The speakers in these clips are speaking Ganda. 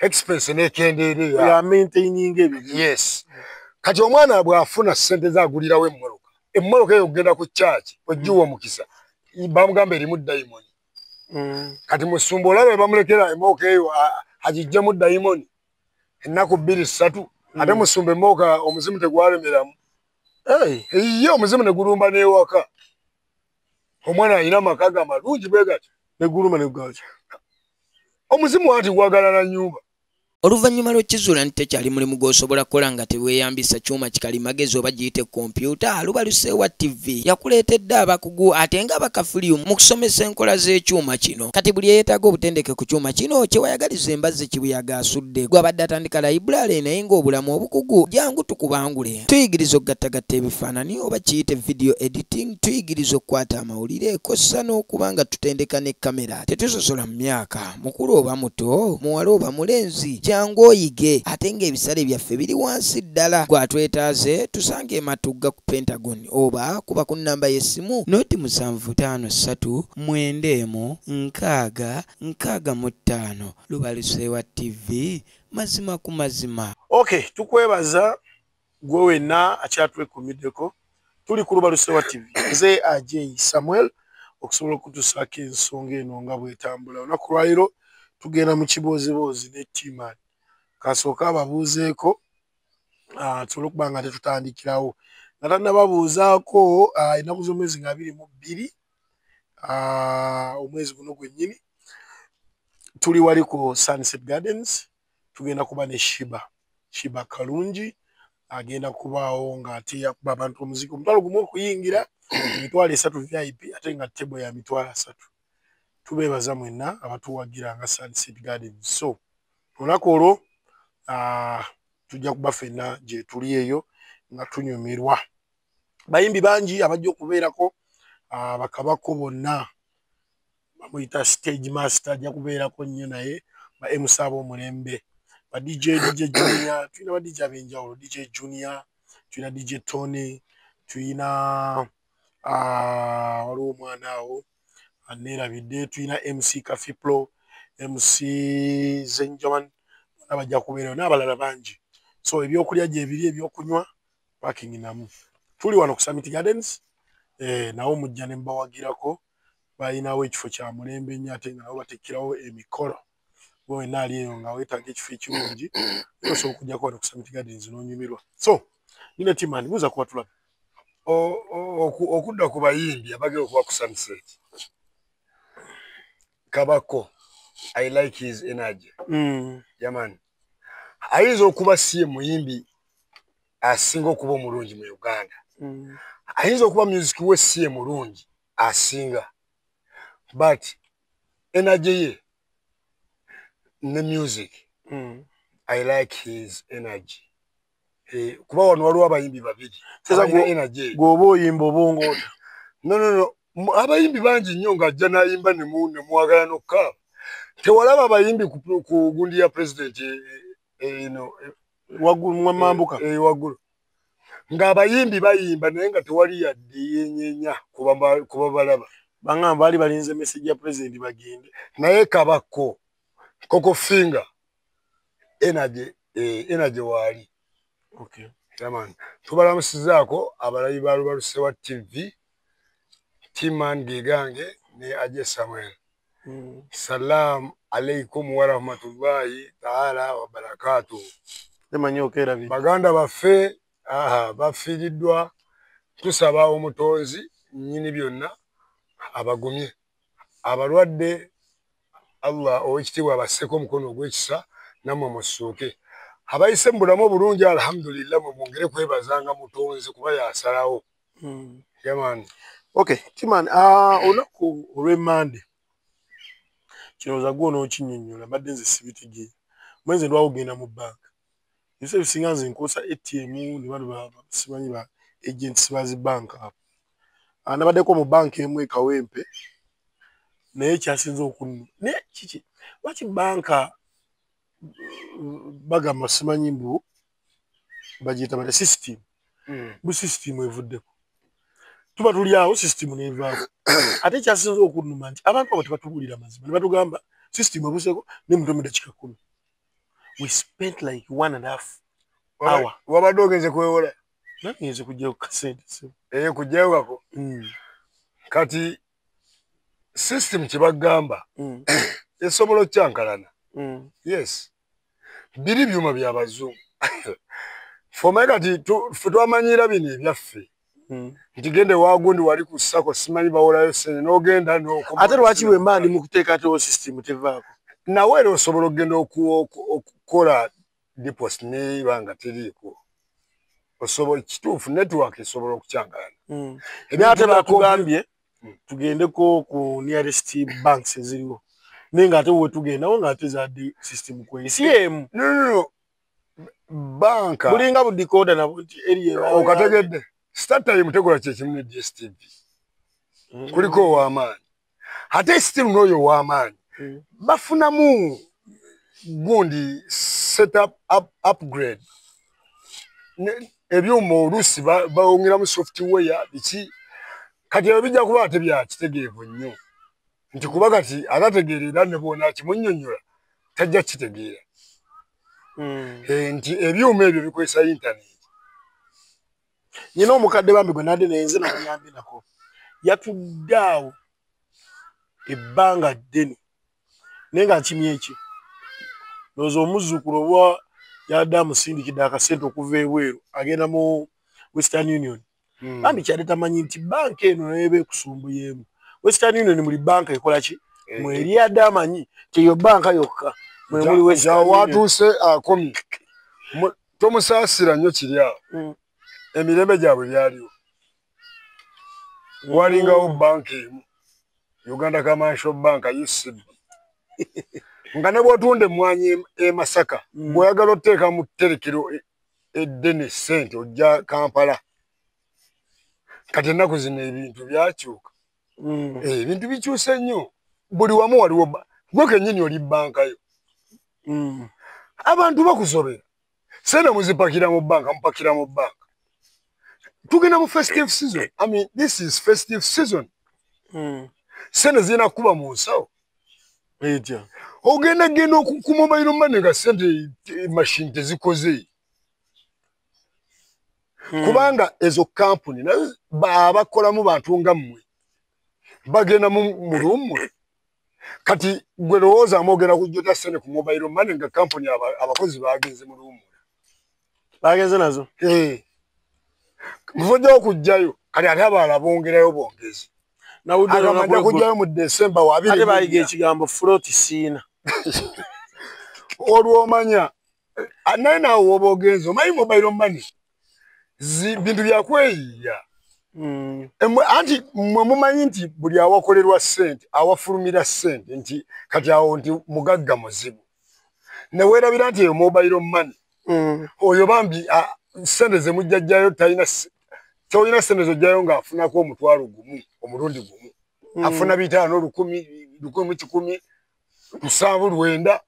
expense nekendere ya maintaining ebi. Yes. Kati omwana bwafuna sente zagulirawo emmoloka eyo ogenda ku church ojiwa mukisa bamugamba erimu diamond. Kati musumba olabe bamulekera emmoloka eyo agijjamu diamond ennaku 2-3 ate musumba emmoloka omuzimu tegwalemeramu. Iyo omuzimu negulumba n'ewaka. Omwana alina amaka amalungi bwe gati neguluma negwacha. Omuzimu ati gwagala na nyumba. Oluvannyuma lw'ekizuula nti tekyali mulimu gw'osobola kukola nga teweeyambisa kyuma kikalimagezi oba giyite kompyuta, Lubaluseewa TV yakuleetedde abakugu ate nga bakafuli mu kusomesa enkola z'ekyuma kino. Kati buli eyeetaaga obutendeke ku kyuma kino kyewayagaliza embazzi kibuyaga asudde. Gwabadde atandika layiburale naye ng'obulamu obukugu jangu tukubangule. Tuyigiriza okugattagatta ebifaananyi oba kiyite video editing, tuyigiriza okukwata amawulire kossa n'okuba nga tutendeka ne kamera. Tetusosola mu myaka, mukulu oba muto, muwala oba mulenzi. Jangu oyige ate ng'ebisale byaffe biri wansi ddala. Gwatwetaaze tusange ematugga ku Pentagon oba kuba ku nnamba y'essimu 0753 Lubaluseewa TV, mazima ku mazima. Okay, tukwebaza gwe wenna akyatwekuumiddeko. Tuli ku Lubaluseewa TV. Nze Ajay Samuel okusobola okutusaako ensonga eno nga bw'etambula. Olunaku lwaliro tugenda mu kibooziboozi ne T-Man. Kasooka ababuuzeeko tusobole okuba nga tetutandikirawo. Nga tannababuuzaako ennaku z'omwezi nga 22 omwezi guno gwennyini tuli wali ku Sunset Gardens. Tugenda kuba ne Shiba Kalungi agenda kubaawo ng'ate yakuba abantu omuziki omutwalo gumu okuyingira emitwalo 3 VIP ate nga tebo ya mitwalo 3. Tubeebaza mwenna abatuwagira nga Sunset Gardens. So olunaku olwo tujja kuba ffenna gye tuli eyo nga tunyumirwa. Bayimbi bangi abajja okubeerako, bakabako bonna bamuyita stage master ajja kubeerako nnyo naye ba MC ab'omulembe, ba DJ Junior, tulina ba DJ ab'enjawulo, DJ Junior, tulina DJ Tony, tulina waliwo omwana awo aneerabidde, tulina MC Kafiplo, MC Zenjaman abajja kubeerayo n'abalala bangi. So ebyokulya gye biri, ebyokunywa parking namu. Tuli wano ku Summit Gardens, nawo mujja ne mbawagirako. Balinawo ekifo kya mulembe nnyo ate nga nabo bateekerawo emikolo. Gwe wenna ali eyo nga weetaaga ekifo ekirungi osobola okujjako wano ku Summit Gardens n'onyumirwa. So nina T-Man buuza kuba tulabe okudda ku bayimbi abagenda okuba ku Sunset. Kabako, I like his energy. Yeah, man. Ayinza okuba si muyimbi asinga okuba omulungi mu Uganda. Ayinza okuba music we si mulungi asinga. But energy ye ne music. I like his energy. Kuba wano waliwo abayimbi babiri. Energy. Gwoba oyimba obongoota. No. Abayimbi bangi nnyo ng'ajja n'ayimba ne mwagala n'okkaaba. Tewalaba abayimbi ku gundi ya president waggulu Mwamambuka waggulu ng'abayimbi bayimba naye nga tewali yadde yenyeenya kuba balaba. Bangamba baali balinze message ya president bagende. Naye Kabako Koko Finger energy waali. Okay. Yaman. Tubalamusizaako abalayi ba Lubaluseewa TV, T-Man Gigange ne Ajay Samuel. Salam alaikum wa rahmatullahi ta'ala wa barakatuh. Baganda baffe bafiiriddwa, tusaba omutonzi nnyini byonna abagumye. Abalwadde Allah ow'ekitiibwa abasseko omukono ogw'ekisa nammwe mussuuke. Abayise mu bulamu obulungi alhamdulillah mwongere kwebazanga mutonzi kuba yasalawo. Yaman. Okay, T-Man, olunaku olw'Emmande kirowooza gwe onookinnyonnyola mbadde nze sibitegeera. Mwenze ndwawo ogenda mu banka. Ebisa ebisinga nze nkozesa ATM ne bano simanyi ba agents ba zi banka apo. Nabaddeko mu banka emu e Kawempe naye kyasinze okunnu. Naye kiki lwaki banka bagamba simanyi mbu bagiyita bata system. Bu system evuddeko. Tuba tuli awo system nevaako. Ate kyasinze okunnuma nti abantu abo tebatubulira mazima. Ne batugamba system ebuseko ne mutombe dakika 10. we spent like 1.5 hour. Wabadde ogenze kwewola? Nagenze kujjayo kasente. Kujjayokako. Kati system kibagamba esobola okyankalana. Yes. Biri byuma by'abazungu. Fome kati twamanyira bino ebyaffe. Nti gende wagundi wali ku ssako simanyi bawolayo sente n'ogenda n'okoma. Ate lwaki bwe mba ndi mu kuteekateekawo system tevaako? Nawe era osobola okugenda okukola deposit n'eba teriiko. Osobola kituufu network esobola okukyankalana. Ate batugambye tugendeko ku nearest banks eziriwo. Naye ng'ate we tugendawo ng'ate zadde system kweyisi emu. No. Banka. Bulinga budikoda nabo nti eriye. Okategedde. StarTime tekola kyekimu ne DSTV. Kuliko ow'amaanyi. Ate system n'oyo ow'amaanyi. Bafunamu gundi upgrade. Ebyuma oluusi bawongeramu software biki. Kati ebijja kuba ate bya kitegeevu nnyo. Nti kuba kati atategeerera ne boona kimunnyonnyola tajja kitegeera. Nti ebyuma ebyo bikozesa internet. Nyina omukadde bambi gwe nadde nenze nanyambi nako. Yatudde awo ebbanga ddene. Naye nga kimye eki. Ndowooza omuzzukulu oba yadde amusindikidde akasente okuva ebweru agenda mu Western Union. Bambi kyali tamanyi nti banka eno nayo eba ekusumbuyeemu. Western Union muli banka ekola ki? Mweri yadde amanyi teyo banka yokka. Mwe muli Western Union. Watuuse akomi. Tomusaasira nnyo kiri awo. Emirembe gyabwe byaliwo. Walingawo banka emu. Uganda Commercial Bank UCB. Nga ne bw'otunda emmwanyi e Masaka bw'oyagala oteeka mu tterekero eddene ssente ojja Kampala. Kati ennaku zino ebintu byakyuka. Ebintu bikyuse nnyo. Buli wamu waliwo gwe kennyini oli bankayo. Abantu bakusobera. Sente muzipakira mu banka, mupakira mu banka. Tugenda mu festive season. I mean, this is festive season. Sente zirina kuba mu nsawo. Ogenda ku mobile money nga sente machine tezikoze. Kubanga ezo company nazo bakolamu bantu nga mmwe. Bagenda mu lumu. Kati gwe lowooza amogera kujjota sente ku mobile money nga company abakozi bagenze mu lumu. Bagenze nazo? Muvujja okujjayo kati ate abalala bongerayo bongezi. Agamanja kujjayo mu December wa 2. Ate bayiga ekigambo float siina. Olwomanya naye naawe woba ogenze omanyi mobile money bintu byakweyiya. Anti mwe mumanyi nti buli awakolerwa ssente awafulumira ssente nti kati awo nti mugagga muzibu. Ne weerabira nti eyo mobile money oyo bambi ssente ze mujjajjayo toyina ssente zojjayo ng'afunako omutwalo gumu omulundi gumu. Afuna 5, 10, 100, 7, 9.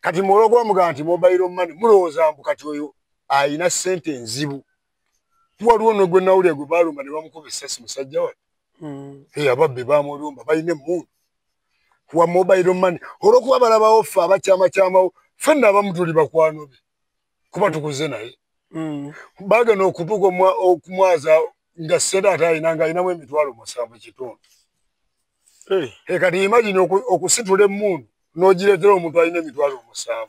Kati mwologwa mugamba nti mobile money mulowooza mbu kati oyo ayina ssente nzibu. Waliwo no gwe nawulira gwe baalumba ne bamukuba essasi musajja we. Ababbi baamulumba balina emmundu. Wa mobile money olw'okuba balabawo ffe abakyamakyamawo ffenna abamu tuli bakwano be kuba tukuze naye. Bagenda okutuuka okumwaza nga ssente ate ayinamu emitwalo 7.5. Kati imagine okusitula emmundu n'ogireetera omuntu alina emitwalo 7.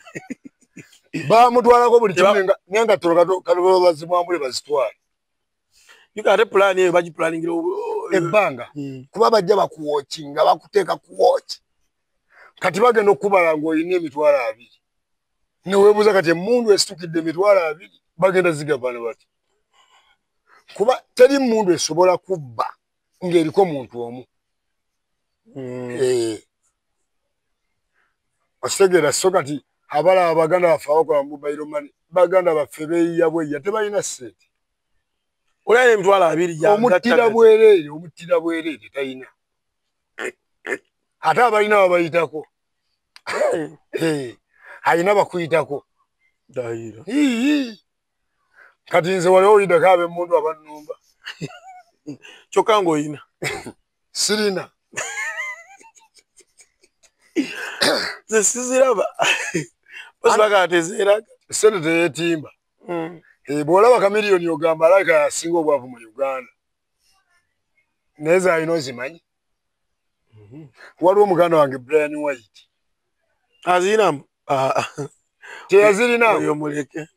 Baamutwalako buli kimu naye nga tolokatolo bazimwambule bazitwale. Ate pulaani eyo bagipulaaningira ebbanga. Kuba bajja bakuwookinga bakuteeka kuwooki. Kati bagenda okubala ng'olina emitwalo 2. Ne weebuuza kati emmundu esitukidde emitwalo 2 bagenda zigabana bati. Kuba teri mmundu esobola kubba ng'eriko muntu omu. Osegera so kati abalaba Abaganda baffe abakola mobile money Baganda baffe beeyiya bweyiya tebalina ssente. Olaya emitwalo 2 omuttira bwereere talina. Ate abalina babayitako. Alina bakuyitako. Kati nze wali olideko ab'emmundu abannumba. Kyokka ng'oyina. Sirina. Nze siziraba. Osbaga atezera. Sente teyetimba. Bw'olaba Chameleone ogamba alaka yasinga obwavu mu Uganda. Neza alina ozimanyi. Waliwo muganda wange Brian White. Azina teyazirina oyo muleke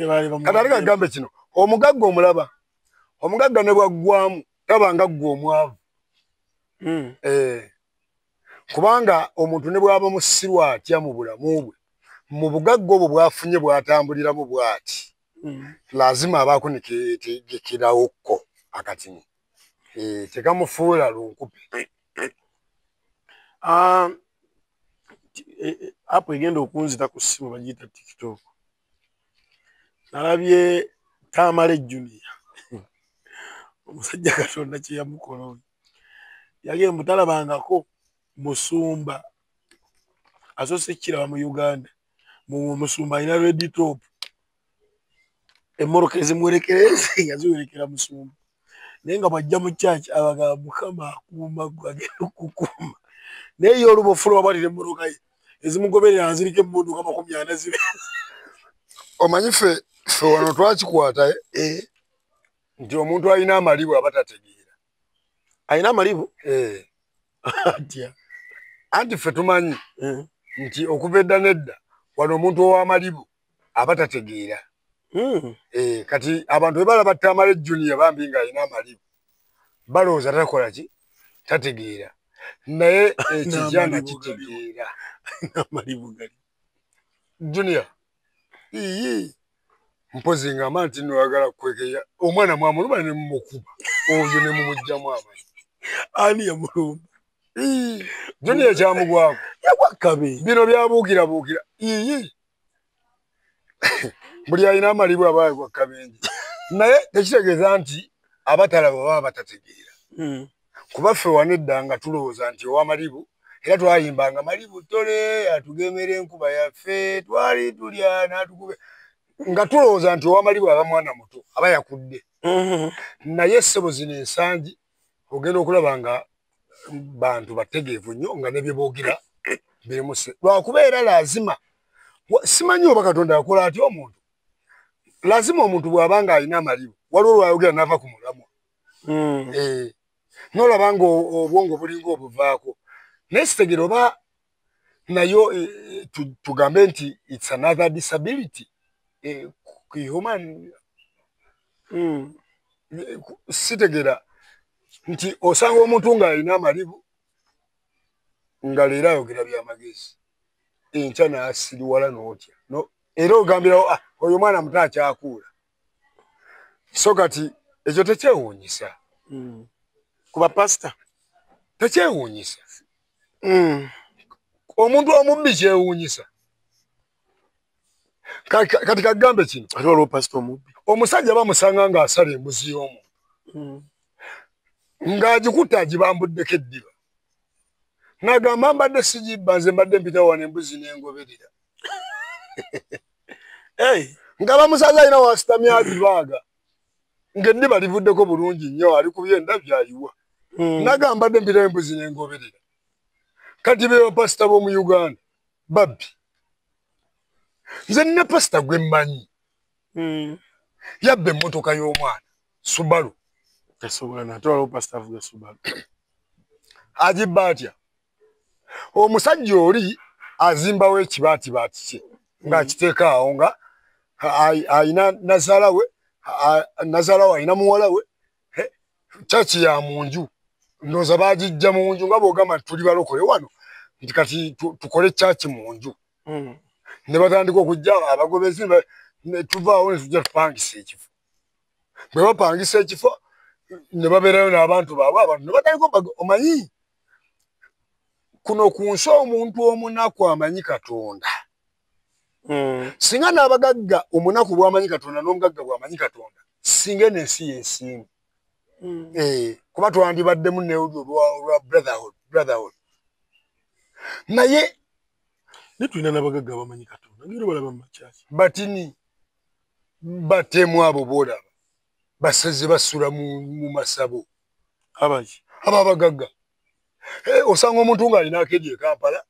bali bamu. Katalika gambe kino. Omugagga omulaba. Omugagga ne bwaggwamu tabanga ggwa omwavu. Kubanga omuntu ne bwaba musirwa atya mu bulamu bwe. Mu bugagga obwo bwafunye bwatambuliramu bwati. Lazima abaako ne kirawokko akatini. Tekamufuula lunkupe. Apo egenda okunzita ku ssimu bagiyita TikTok. Nalabye Tamale Junior. Omusajja Katonda kye yamukola oyo. Yali mutalabangako musumba. Asose kiraba mu Uganda. Mu musumba ina ready top. Emmoroka ezimwerekereze yaziwerekera musumba. Nenga bajja mu church abaga Mukama akuuma gwagenda okukuma. Naye olubofulo abalire emmoroka ye ezimugoberera nzirike emmundu kama 40 zibe. Omanyi ffe wano twakikwata nti omuntu alina amalibu abatategeera. Alina amalibu? Atya. Anti ffe tumanyi nti okuva edda nedda wano omuntu ow'amalibu abatategeera. Kati abantu bwe balaba Tamale Junior bambi nga alina amalibu balowooza takola ki tategeera. Naye ekijana kitegeera. Amalibu gali. Junior. Mpozi nga amanti nwagala kwekeya. Omwana mwamuluma ne mumukuba. Oyo ne mumujjamu amani. Ani ya mulumba. Junior kyamugwako. Yawakabe. Bino byabuukira buukira. Buli alina amalibu abaali kwa kabenje. Naye tekitegeeza nti abatalaba baba batategeera. Kuba ffe wanedda nga tulowooza nti ow'amalibu era twayimbanga malibu tole atugemera enkuba yaffe twali tulya n'atukube nga tulowooza nti ow'amalibu aba mwana muto aba yakudde. Naye ssebo zino ensangi ogenda okulaba nga bantu bategeevu nnyo nga ne bye boogera birimu lwakubeera lazima simanyi oba Katonda akola atya omuntu. Lazima omuntu bw'aba nga alina amalibu waliwo lwayogera n'ava ku mulamwa. N'olaba nga obwongo bulinga obuvaako. Naye sitegera oba nayo tugambe nti it's another disability. Human. Sitegera nti osanga omuntu nga alina amalibu nga leero ayogera by'amagezi. Enkya n'asiriwala n'otya. Era ogambirawo oyo mwana muto akyakuula. So kati ekyo tekyewuunyisa. Kuba pastor tekyewuunyisa. Omuntu omubbi kyewuunyisa. Kati kagambe kino. Ate waliwo pastor omubbi. Omusajja bamusanga ng'asala embuzi y'omuntu. Ng'agikutte agibambuddeko eddiba. N'agamba mbadde sigibba nze mbadde mpita wano embuzi n'engoberera. Nga bamusaza alina wasitamye agibaaga. Ng'eddiba livuddeko bulungi nnyo alikubye endabyo ayiwa. N'agamba mbadde mpita embuzi n'engoberera. Kati beewa pasita b'omu Uganda babbi. Nze nina pasita gwe mmanyi. Yabba emmotoka y'omwana Subaru. Tasobola nate waliwo pasita avuga Subaru. Agibba atya. Omusajja oli azimbawo ekibaatibaati kye ng'akiteeka awo nga ayina nazaalawe ayina muwala we kyaki ya mu nju. Ndowooza baagijja mu nju nga bw'ogamba nti tuli balokole wano nti kati tukole kyaki mu nju. Ne batandika okujja abagobezi ne tuvaawo ne tujja tupangisa ekifo. Bwe bapangisa ekifo ne babeerayo n'abantu baabwe abantu ne batandika omanyi kuno ku nsi omuntu omunaku amanyi Katonda. Singa n'abagagga omunaku bw'amanyi Katonda n'omugagga bw'amanyi Katonda singa n'ensi y'esiimu. Kuba twandibaddemu olwa brotherhood. Naye netulina n'abagagga bamanyi Katonda ngeri balaba mu makyaki. Batini batemu abo boolaba baseze basula mu masabo. Abaki? Abo abagagga. Osanga omuntu ng'alina akedye e Kampala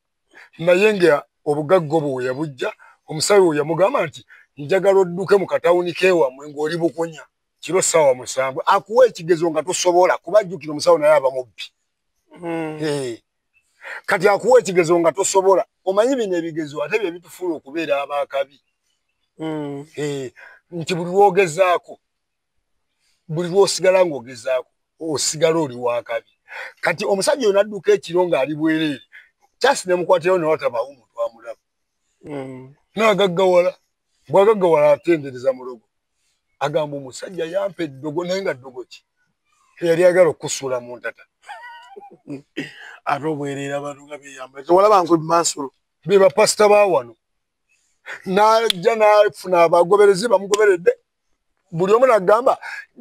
naye nga obugaggo bwe yabujja omusawe oyo yamugamba nti njagala odduke mu katawuni keewamwe ng'oli bukunya kiro ssaawa 7 akuwa ekigezo nga tosobola kubajjukira omusawo naye aba mubbi kati akuwa ekigezo nga tosobola omanyi bino ebigezo ate bye bitufuula okubeera abaakabi nti buli lwogezaako buli lwosigala ng'ogezaako osigala oli wakabi kati omusajja oyo n'adduka ekiro ng'ali bwereere kyasi ne mukwatirawo ne watabaawo omuntu amulaba n'agaggawala bw'agaggawala atendereza mulogo agamba omusajja yampa eddogo naye nga ddogo ki eyali agala okusuula mu ntata ate obwereera abantu nga beyamba tewalaba nkwe mumansolo be bapasita ba wano n'ajja n'afuna abagoberezi bamugoberedde buli omu n'agamba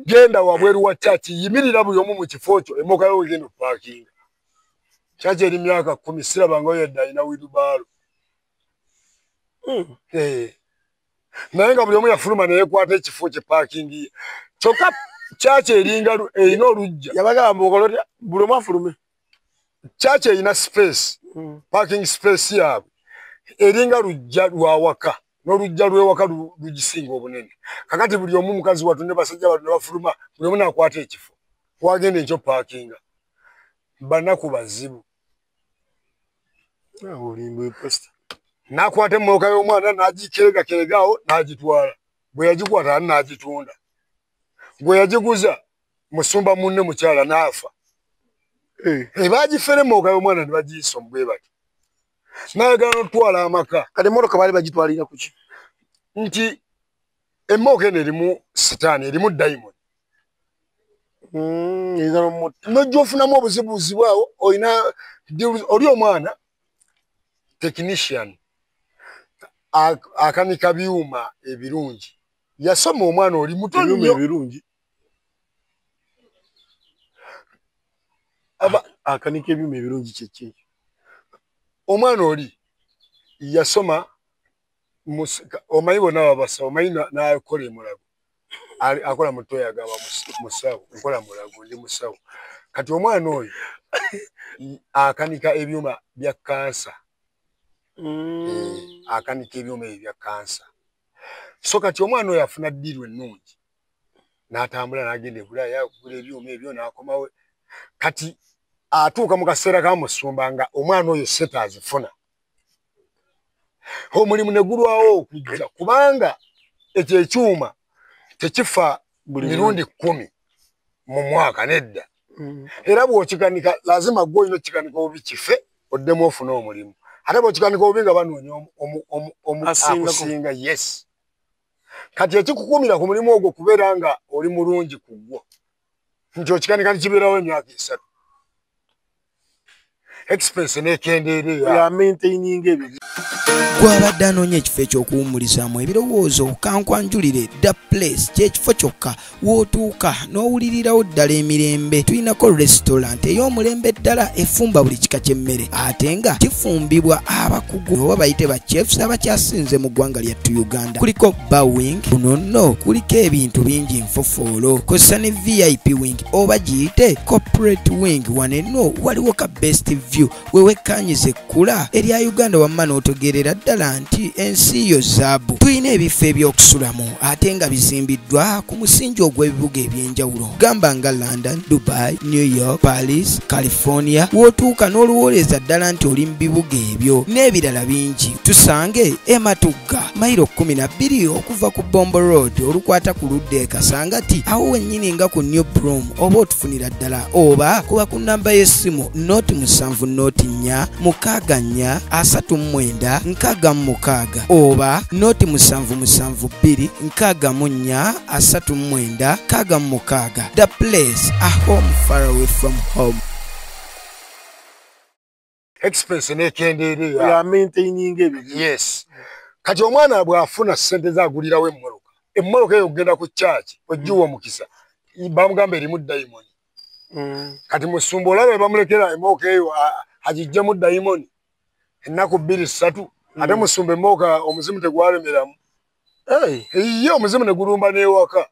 genda wabweru wa kyaki yimirira buli omu mu kifo kyo emmotoka yo wegenda opaakinga kyaki eri myaka 10 sirabangayo yadde alina wirubaalo naye nga buli omu yafuluma neyekwata ekifo kye paakingi ye kyokka kyaki eringa erina olujja yabagamba okolotya buli omu afulume kyaki erina space parking space yaabwe eringa lujja lwawaka n'olujja lw'ewaka lugisinga obunene kakati buli omu mukazi watu ne basajja batu ne bafuluma buli omu n'akwata ekifo wagenda enkyo paakinga banaku bazibu n'akwata emmotoka y'omwana n'agikeregakeregaawo n'agitwala bwe yagikwata ali n'agitunda gwe yagiguza musumba munne mukyala n'afa baagifera emmotoka y'omwana ne bagiyisa omugwe bati n'ayagala n'otwala amaka kati emmotoka baali bagitwalira ku ki nti emmotoka eno erimu sitaani erimu dayimoni nojja ofunamu obuzibuzi bwawo olina oli omwana technician akanika byuma ebirungi yasoma omwana oli muto nnyo ebirungi akanika ebyuma ebirungi kyeki omwana oli yasoma omanyi bonna babasa omanyi n'akola emulago akola mutoya agamba musawo nkola mulago ndi musawo kati omwana oyo akanika ebyuma bya kansa akanika ebyuma ebyo bya kansa so kati omwana oyo afuna ddiiru ennungi n'atambula n'agenda e Bulaaya agula ebyuma ebyo n'akomawo kati atuuka mu kaseera kamusumba nga omwana oyo sente azifuna omulimu ne gulwawo okujja kubanga ekyo ekyuma tekifa mirundi 10 mu mwaka nedda era bw'okikanika lazima gwe olina okikanika obubi kife oddemu ofuna omulimu ate bw'okikanika obubi nga banoonya akusinga yes kati ekikukuumira ku mulimu ogwo kubeera nga oli mulungi ku gwo nti okikanika nikibeerawo emyaka 3 expense n'ekendeereyo ya maintaining ebyo gwabadde anoonya ekifo ekyokuwummulizaamu ebirowoozo kankwanjulire The Place kyekifo kyokka w'otuuka n'owulirirawo ddala emirembe tulinako restaurant ey'omulembe ddala efumba buli kika ky'emmere ate nga kifumbibwa abakugu oba bayite ba chefs abakyasinze mu ggwanga lyattu Uganda kuliko bar wing kuno nno kuliko ebintu bingi nfofoolo kozesa ne VIP wing oba giyite corporate wing wane nno waliwo ka best view wewekkanyiza ekkula erya Uganda wamma n'otegeerera ddala nti ensi yo zaabu tulina ebifo ebyokusulamu ate nga bizimbiddwa ku musingi ogw'ebibuga ebyenjawulo gamba nga London, Dubai, New York, Paris, California w'otuuka n'oluwooleza ddala nti oli mu bibuga ebyo n'ebirala bingi tusange Ematugga mayiro 12 okuva ku Bombo Road olukwata ku ludda e Kasangati awo wennyini nga ku New Broom oba otufunira ddala oba kuba ku nnamba y'essimu noti 7 noti 4 6 4 39 6 oba noti 772 6 4 39 The Place, a home far away from home. expense n'ekendeereyo ya maintaining ebyo yes kati omwana bw'afuna ssente zagulirawo emmoloka eyo ogenda ku kyaki ojjuwa omukisa bamugamba erimu dayimoni kati musumba olaba bamulekera emmoloka eyo agijjemu dayimoni ennaku 2-3 ate musumba emmoloka omuzimu tegwalemeramu ye omuzimu ne gulumba n'ewaka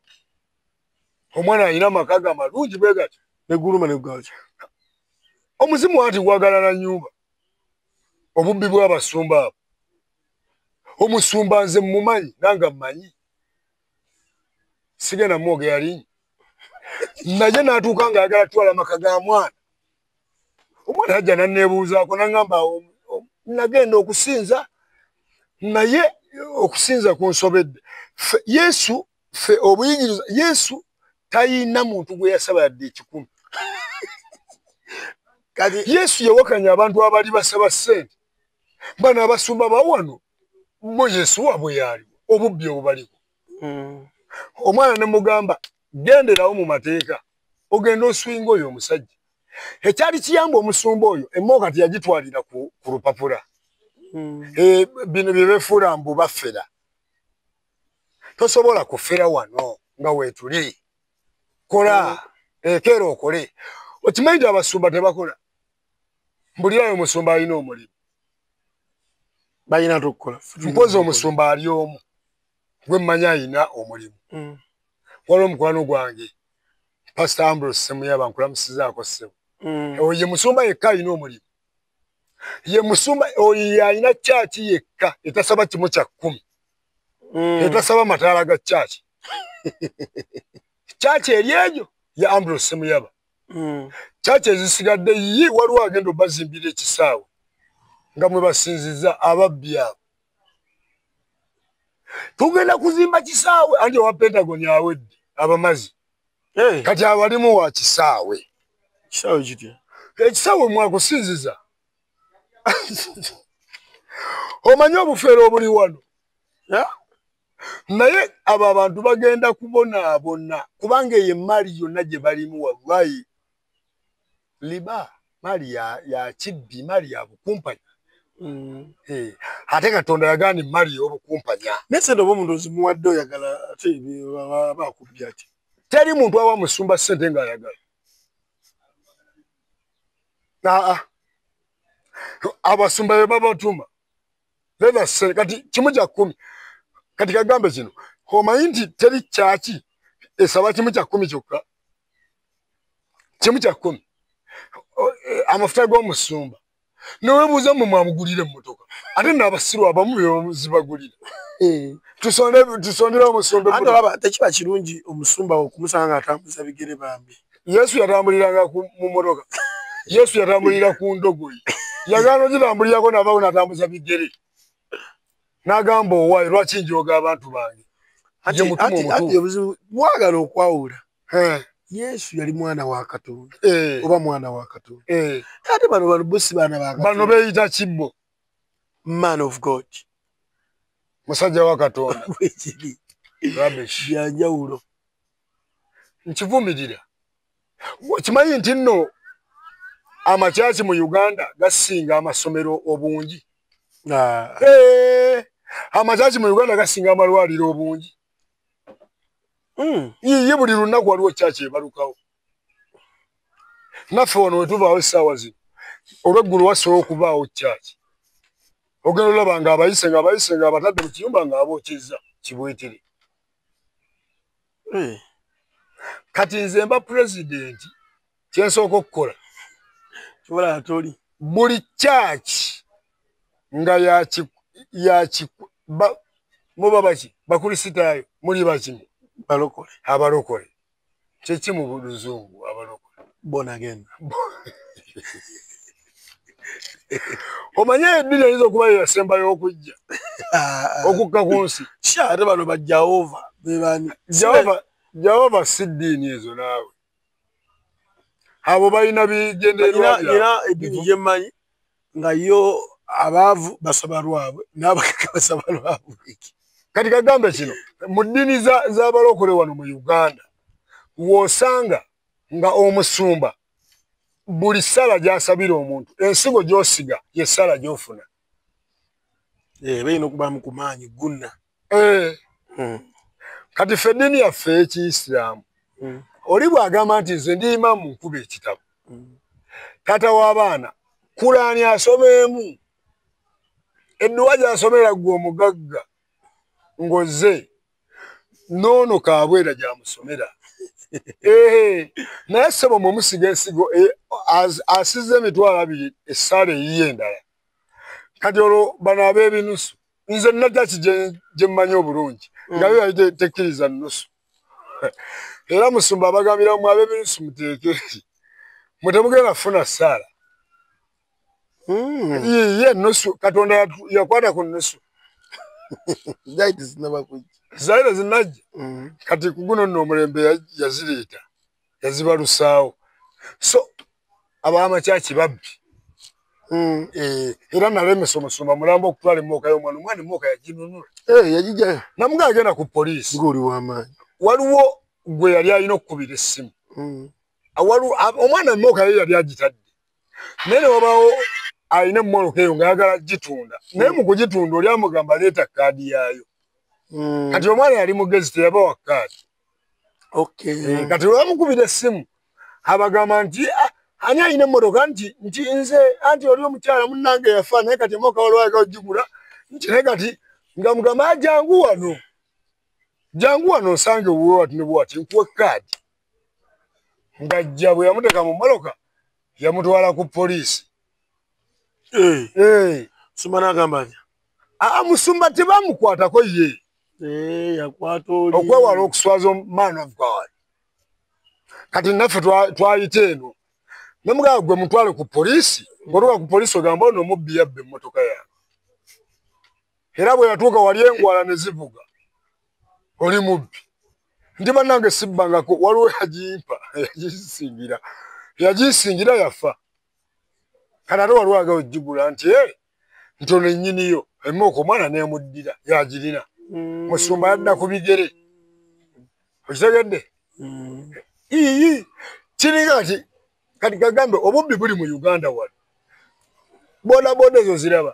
omwana alina amaka amalungi bwe gatyo ne guluma ne gwacho omuzimu ati gwagala na nnyumba obubbi bw'abasumba abo omusumba nze mumanyi nanga mmanyi sigenda mwoge yali naye n'atuuka ng'ayagala twala maka ga mwana omwana ajja nanneebuuzaako nangamba nagenda okusinza naye okusinza kunsobedde yesu fe obuyigiriza yesu tayina muntu gwe yasaba yadde ekikumi kati yesu yawakanya abantu abali basaba ssente bano abasumba bawano mo yesu wabwe yali obubbi obubaliko omwana ne mugamba genderawo mu mateeka ogenda oswinga oyo omusajja ekyali kiyamba omusumba oyo emmooka teyagitwalira ku lupapula bino bye beefuula mbu baffera tosobola kufera wano nga weetuli kola ekeera okole okimanyi nti abasumba tebakola mbulirayo omusumba alina omulimu balina tukukola mpozi omusumba ali omu gwe mmanyi alina omulimu waliwo omukwano gwange pastor Ambrose Semuyaba nkulamusizaako ssebo oyo ye musumba yekka alina omulimu ye musumba oyo alina chachi yekka etasaba kimu kya 10 etasaba mataala ga chachi chachi eri eyo ya Ambrose Semuyaba chachi ezisigadde yi waliwo agenda obazimbira ekisaawe nga mwe basinziza ababbi abo tugenda kuzimba kisaawe anti owa Pentagon awedde abamazi kati abalimu wa kisaawe kisaawe kitya ekisaawe mwakusinziza omanyi obufeero obuli wano naye abo abantu bagenda kubonaabona kubanga eyo emaali yonna gye balimu wallahi liba maali ya kibbi maali ya bukumpanya ate Katonda yagaana emaali y'obukumpanya nesente oba omuntu ozimuwadde oyagala ate baakubbi ati teri muntu awa musumba ssente ng'ayagala abasumba be babatuma leva ssente kati kimu kya 10 kati kagambe kino omanyi nti teri kyaki esaba kimu kya 10 kyokka kimu kya 10 amafuta g'omusumba neweebuuza mmwe mwamugulire emmotoka ate n'abasiru abamu bebamuzibagulira tusondera omusumba ate olaba tekiba kirungi omusumba okumusanga ng'atambuza bigere bambi yesu yatambuliranga mu motoka yesu yatambulira ku ndogoyi yagaana ogitambulirako navawo n'atambuza bigere n'agamba owaayi lwaki njoga abantu bange ye mutuma omutuufu mwagala okwawula yesu yali mwana wa Katonda oba mwana wa Katonda ate bano bosi baana ba Katonda bano beeyita kibbo man of God musajja wa Katonda wekiri rubbish byanjawulo nkivumirira kimanyi nti nno amakyaki mu Uganda gasinga amasomero obungi amakyaki mu Uganda gasinga amalwaliro obungi ye buli lunaku waliwo kyaki ebalukawo naffe wano wetuvaawo essaawa zino olweggulu wasobola okubaawo kyaki ogenda olaba nga abayise nga abatadde mu kiyumba ng'abookyezza kibwetere kati nze mba pulezidenti kyensooka okukola kibola toli buli kyaki nga muba baki bakulisitaayo muli bakimu balokole abalokole kyeki mu luzungu abalokole bona agenda omanye eddini ayinza okuba yeyasembayo okujja okukka ku nsi ate bano ba Jehova bebani Jehova si ddiini ezo naawe abo balina bigendererwa eddini gyemmanyi nga yo abaavu basaba lwabwe n'abakaka basaba lwabwe kati kagambe kino mu ddiini z'abalokole wano mu Uganda w'osanga nga omusumba buli ssala gy'asabira omuntu ensigo gy'osiga ye ssala gy'ofuna balina okubaamu ku maanyi gunna kati ffe eddiini yaffe ey'Ekiyisiraamu oli bw'agamba nti nze ndi imamu nkuba ekitabo taata w'abaana Kulaani asomeemu edduwa gy'asomera gwe omugagga ngoze noono kaabwera gy'amusomera naye ssebo mwe musiga ensigo asizza emitwalo 2 essaala eyiye endala kati olwo bano ab'ebinusu nze najaki gye mmanyi obulungi nga yo yali tekkiriza nnusu era Musumba abagambira mu ab'emirusu muteeke mutemugenda kufuna ssaala ye nnusu Katonda yakwata ku nnusu zaire zinajja kati kuguno nno omulembe yazireeta yazibalusaawo so ab'amakyaki babbi era nalemesa Omusumba mulamba okutwala emmooka y'omwana emmooka yaginunula yagijjayo namuga agenda ku poliisi ng'oli w'amaanyi waliwo gwe yali alina okukubira essimu omwana emmooka ye yali agitadde naye ne wabaawo alina emmoloka eyo ng'ayagala gitunda naye mu kugitunda oli amugamba leeta kaadi yaayo kati omwana yali mugezi teyabawa kaadi kati wamukubira essimu abagamba nti ani alina emmotoka nti nze anti oli omukyala munnange yafa naye kati emmooka walwayagala ogigula nti naye kati nga mugamba jangu wano nsange wuwe wati ne bwati nkuwe kaadi ng'ajja bwe yamuteeka mu mmoloka yamutwala ku poliisi Musumba n'agamba nti Musumba tebamukwatako ye yakwata oli okwewala okuswaza man of God kati naffe twayita eno nemugamba gwe mutwale ku poliisi ng'otuuka ku poliisi ogamba ono omubbi yabba emmotoka yaabwe era bwe yatuuka wali engwala ne zivuga oli mubbi nti bannange sibbangako waliwo yagimpa yagisingira yafa kati ate waliwo aga ogigula nti ntono ennyiniyo emmooka omwana neemuddira yagirina Musumba yadda ku bigere okitegedde kiringa kati kagambe obubbi buli mu Uganda wano boodabooda ezo ziraba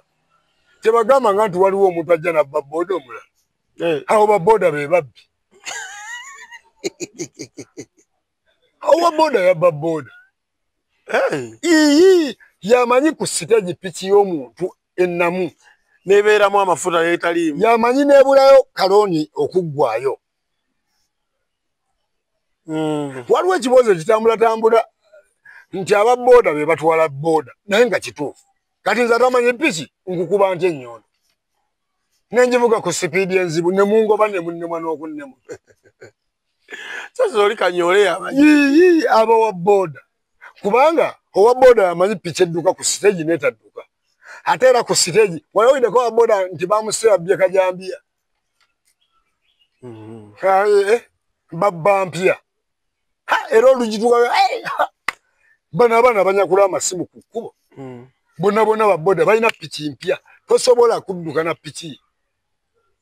tebagamba nga nti waliwo omuntu ajja nabba booda omulala awo babooda be babbi owa booda yabba booda yamanyi ku siteegi piki y'omuntu ennamu nebeeramu amafuta yeetaliimu yamanyi nebulayo kalooni okuggwayo waliwo ekibuuzo ekitambulatambula nti ababooda be batwala booda naye nga kituufu kati nze atamanyi piki nkukuba nti ennyondo nenjivuga ku sipiidi enzibu ne mungoba ne munnema n'okunnema sasa oli kanyoole yamanyi abawa booda kubanga owa booda yamanyi piki edduka ku siteegi n'etadduka ate era ku siteegi wayowideko wa booda nti bamuseera bbye kajambiya babba mpya era olugituka bano abaana banyakula amasimu ku kkubo bonna babooda balina piki mpya tosobola kudduka na piki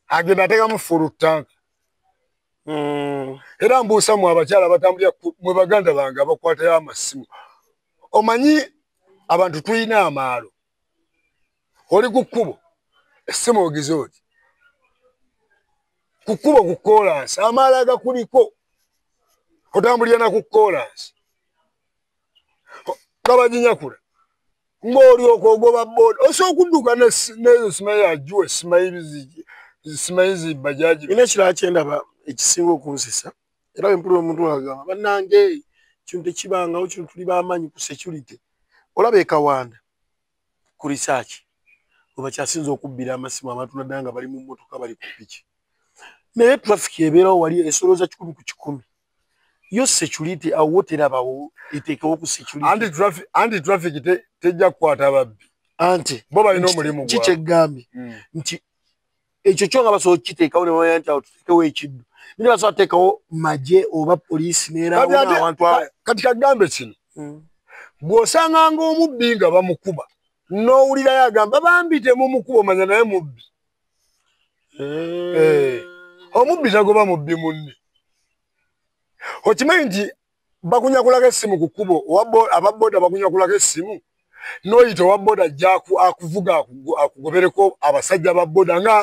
agenda ateekamu fulu tanka era mbuusa mu abakyala batambulira mwe baganda bange abakwatayo amasimu omanyi abantu tulina amaalo oli ku kkubo essimu ogize oti ku kkubo ku koolansi amaalo agakuliko otambulira na ku koolansi nga baginyakula ng'olyoka ogoba booda osobola okudduka nezo simanyi ajuwe simanyi bajaji ina ekirala kyendaba ekisinga okunsisa era wempulira omuntu agamba bannange kintu tekibangawo kino tuli bamaanyi ku security olaba ekawanda ku research oba kyasinza okubbira amasimu abantu naddala nga bali mu mmotoka bali ku piki naye traffic ebeerawo wali esolooza 100 ku 100 yo security awo terabawo eteekawo ku security anti traffic tejja kukwata ababbi anti bo balina omulimu gwabwe kyeggambye nti ekyo kyo nga basobola okukiteekawo ne bamanya nti awo tuteekewo ekiddu nini basobola kuteekawo magye oba poliisi neerawo n'abantu abo kati kagambe kino bw'osanganga omubbi nga bamukuba n'owulirayo agamba bambi temumukuba omanya naye mubbi omubbi tagoba mubbi munne okimanyi nti bakunyakulako essimu ku kkubo ababooda bakunyakulako essimu n'oyita owa booda ajja akuvuga akugobereko abasajja ba booda nga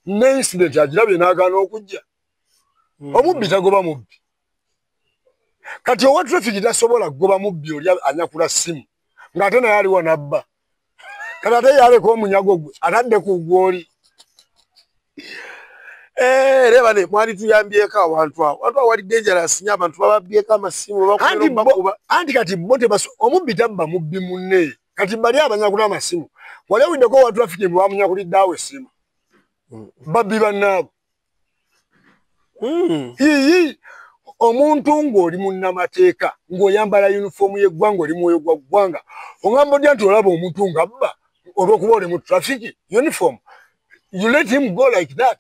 ne incident agirabye n'agaana okujja omubbi tagoba mubbi kati owa traffic tasobola kugoba mubbi oli anyakula ssimu ng'ate naye aliwo nabba kati ate yaleka omunyago gwe atadde ku gwoli leba ne mwali tuyambyeko abantu awo wali dangerous nnyo abantu bababbyeko amasimu anti kati bo omubbi tabba mubbi munne kati bali abanyakula amasimu wali awuddeko owa traffic bwe bamunyakulidde awo essimu babbi bannaabo ii omuntu ng'oli munnamateeka ng'oyambala yunifoomu y'eggwanga oli mwoyo gwa ggwanga oŋŋamba odya nti olaba omuntu ng'abba olw'okuba oli mu traffic uniform you let him go like that.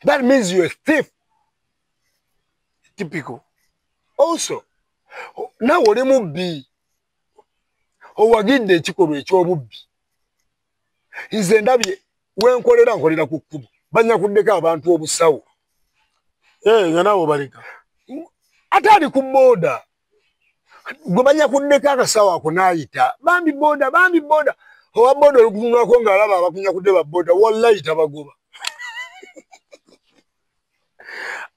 That means you're a thief. Typical. Also, nawe oli mubbi owagidde ekikolwa eky'obubbi. Nze ndabye nkolera ku kkubo banyakuddeko abantu obusawo. Nga naawe obaleka. Ate ali ku booda gwe banyakuddeko akasawo ako n'ayita bambi booda owa booda olukutunulako ng'alaba abakunyakudde ba booda wallahi tabagoba.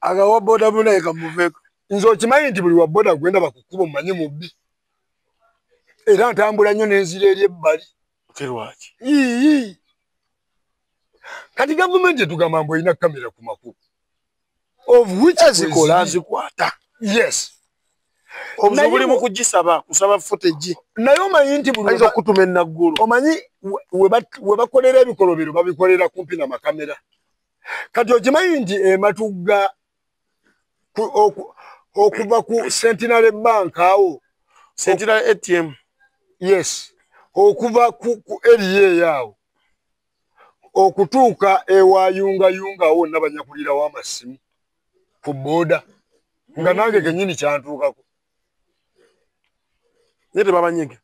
Agawa booda munaye kamuveeko. Nze okimanyi nti buli wa booda gwenda bakukkuba omumanyi mubbi. Era ntambula nnyo n'enzira eri ebbali. Terwaki. Kati gavumenti etugamba mbu olina kamera ku makubo. Of which azikola azikwata. Yes. Obuzibu buli mu kugisaba kusaba footage. Naye omanyi nti buli ayinza okutuma ennaggulu. Omanyi we bakolera ebikolobero babikolera kumpi n'amakamera. Kati okimanyi nti ematugga okuva ku Centenary Bank awo. Centenary ATM. Yes. Okuva ku area yawo. Okutuuka ewayunga awo n'abanyakulirawo amasimu ku booda. Nga nange kenyini kyantuukako. Nete babanyege.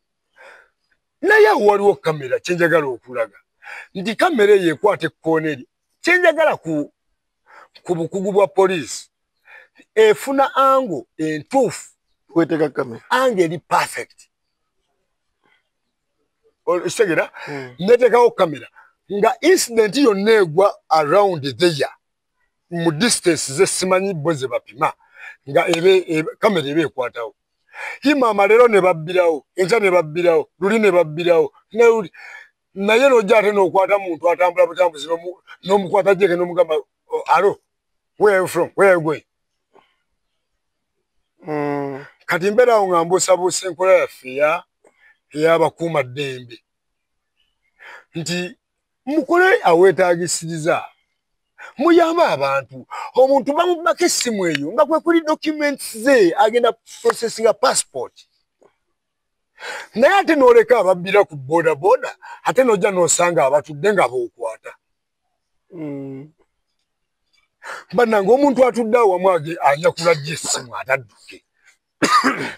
Naye waliwo kamera kyenjagala okulaga. Nti kamera eyo ekwata ekkoona eri. Kyenjagala ku bukugu bwa poliisi. Efuna ango entuufu. Kweteka kamera. Ango eri perfect. Osegera netekawo kamera. Nga incident yonna egwa around there. Mu distance ze simanyi bo ze bapima. Nga kamera ebe ekwatawo. Himama lero ne babbirawo, enkya ne babbirawo, luli ne babbirawo. Naye n'ojja ate n'okwata muntu atambula butambuzi n'omukwata jeke n'omugamba, alo, where are you from? Where are you going? Kati mbeerawo nga mbuusabuusa enkola yaffe ey'abakuuma ddembe. Nti mukole aweetaagisiriza. Muyamba abantu. Omuntu bamubaka essimu eyo nga kwe kuli documents ze agenda processing passport. Naye ate n'oleka ababbira ku booda ate n'ojja n'osanga abatudde nga bookwata. Bannange omuntu atudde awo wamu anyakula gye essimu atadduke.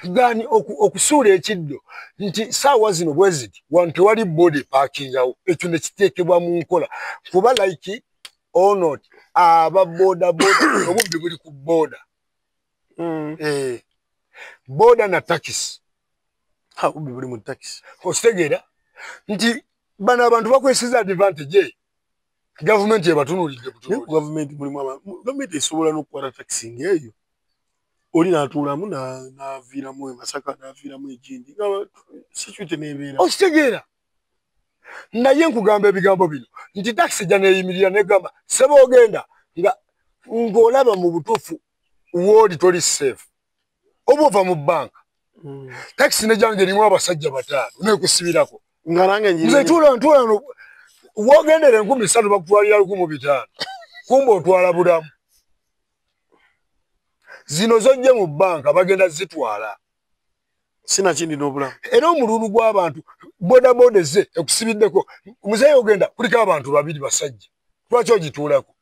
Gani okusuula ekiddo nti saawa zino bwe ziti wano tewali booda epaakingawo ekyo ne kiteekebwa mu nkola kuba like or not aba booda obubbi buli ku booda. Booda na taxi. Obubbi buli mu taxi. Ositegeera nti bano abantu bakwesiza advantage gavumenti ebatunulidde butunuulidde. Gavumenti mulimu gavumenti esobola n'okukwata taxi ng'eyo. Oli n'atuulamu n'aviiramu Masaka n'aviiramu Ejindi. Security n'ebeera. Ositegeera. Naye nkugamba ebigambo bino nti taxi jja neeyimirira negamba seba ogenda ng'olaba mu butuufu wooli toli safe. Oba ova mu banka. Taxi nejjange erimu abasajja 5 neekusibirako. Nga nange nze tuula woogendera 3,000 bakutwalira 1,500. Kumba otwala bulamu. Zino zojje mu banka bagenda zitwala. Sina kindi n'obulamu. Era omululu gw'abantu booda ze ekusibiddeko muzeeyi ogenda kuliko abantu 2 basajja. Lwaki ogituulako?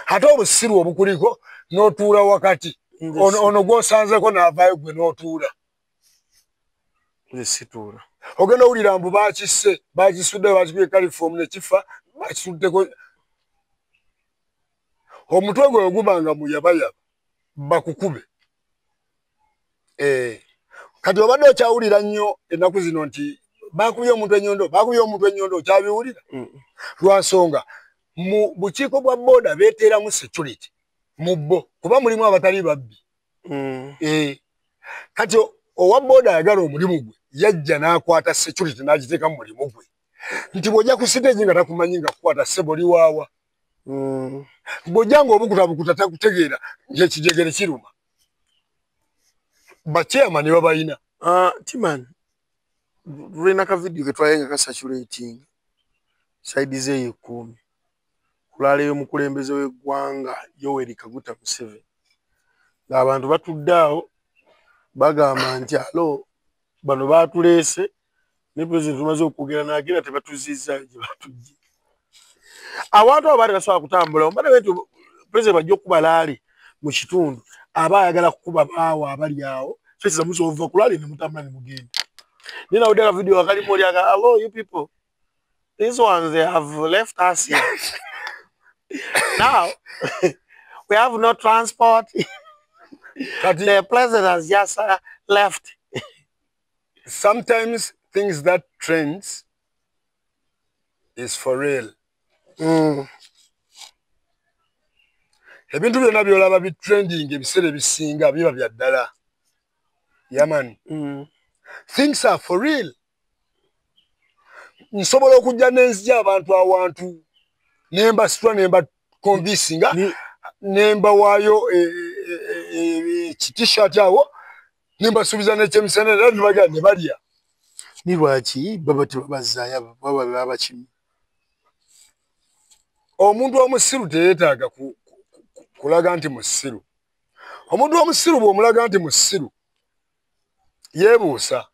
Ate obusiru obukuliko n'otuula wakati. Ono gw'osanzeko n'avaayo gwe n'otuula. Situula. Ogenda owulira mbu bakisudde bakikubye kalifomu ne kifa bakisuddeko. Omutwe gwe ogubanga muyabayaba bakukube. Kati obadde okyawulira nnyo ennaku zino nti bakubye omuntu ennyondo okyabiwulira? Lwansonga mu bukiiko bwa booda beeteeramu security mu bo kuba mulimu abatali babbi. Kati owa booda ayagala omulimu gwe yajja n'akwata security n'agiteeka mu mulimu gwe. Nti bw'ojja ku siteegi nga takumanyi nga kukwata ssebo oli waawa. Bw'ojja ng'obukuta takutegeera ng'ekijegere kiruma. Bachairman ne babayina. Timan. Tulina ka video ke twayenga ka saturating. side ze yekumi kulala y'omukulembeze w'eggwanga Yoweri Kaguta Museveni ng'abantu batudde awo bagamba nti alo bano baatuleese ne pulezidenti tumaze okwogera n'agenda tebatuzizza gye batujje abantu abo baali tasobola kutambula ombadde nti pulezidenti bajja okuba laali mu kitundu aba ayagala kukuba baawo abali awo so kiza musoova ku laali ne mutambula ne mugenda nina awudde aka vidiyo akalimu oli aga hello you people these ones they have left us here now we have no transport the president has just left. Sometimes things that trends is for real. Ebintu byonna byolaba bi trending ebiseera ebisinga biba bya ddala. Yaman. Things are for real. Nsobola okujja n'enzija abantu awantu nemba sitwa nemba convincinga nemba waayo t-shirt awo nemba subiza n'ekyemisana era nibaga ne balya. Ni lwaki baba tebabazaayo baba babakimi omuntu omusiru teyeetaaga kulaga nti musiru. Omuntu omusiru bw'omulaga nti musiru yeebuusa.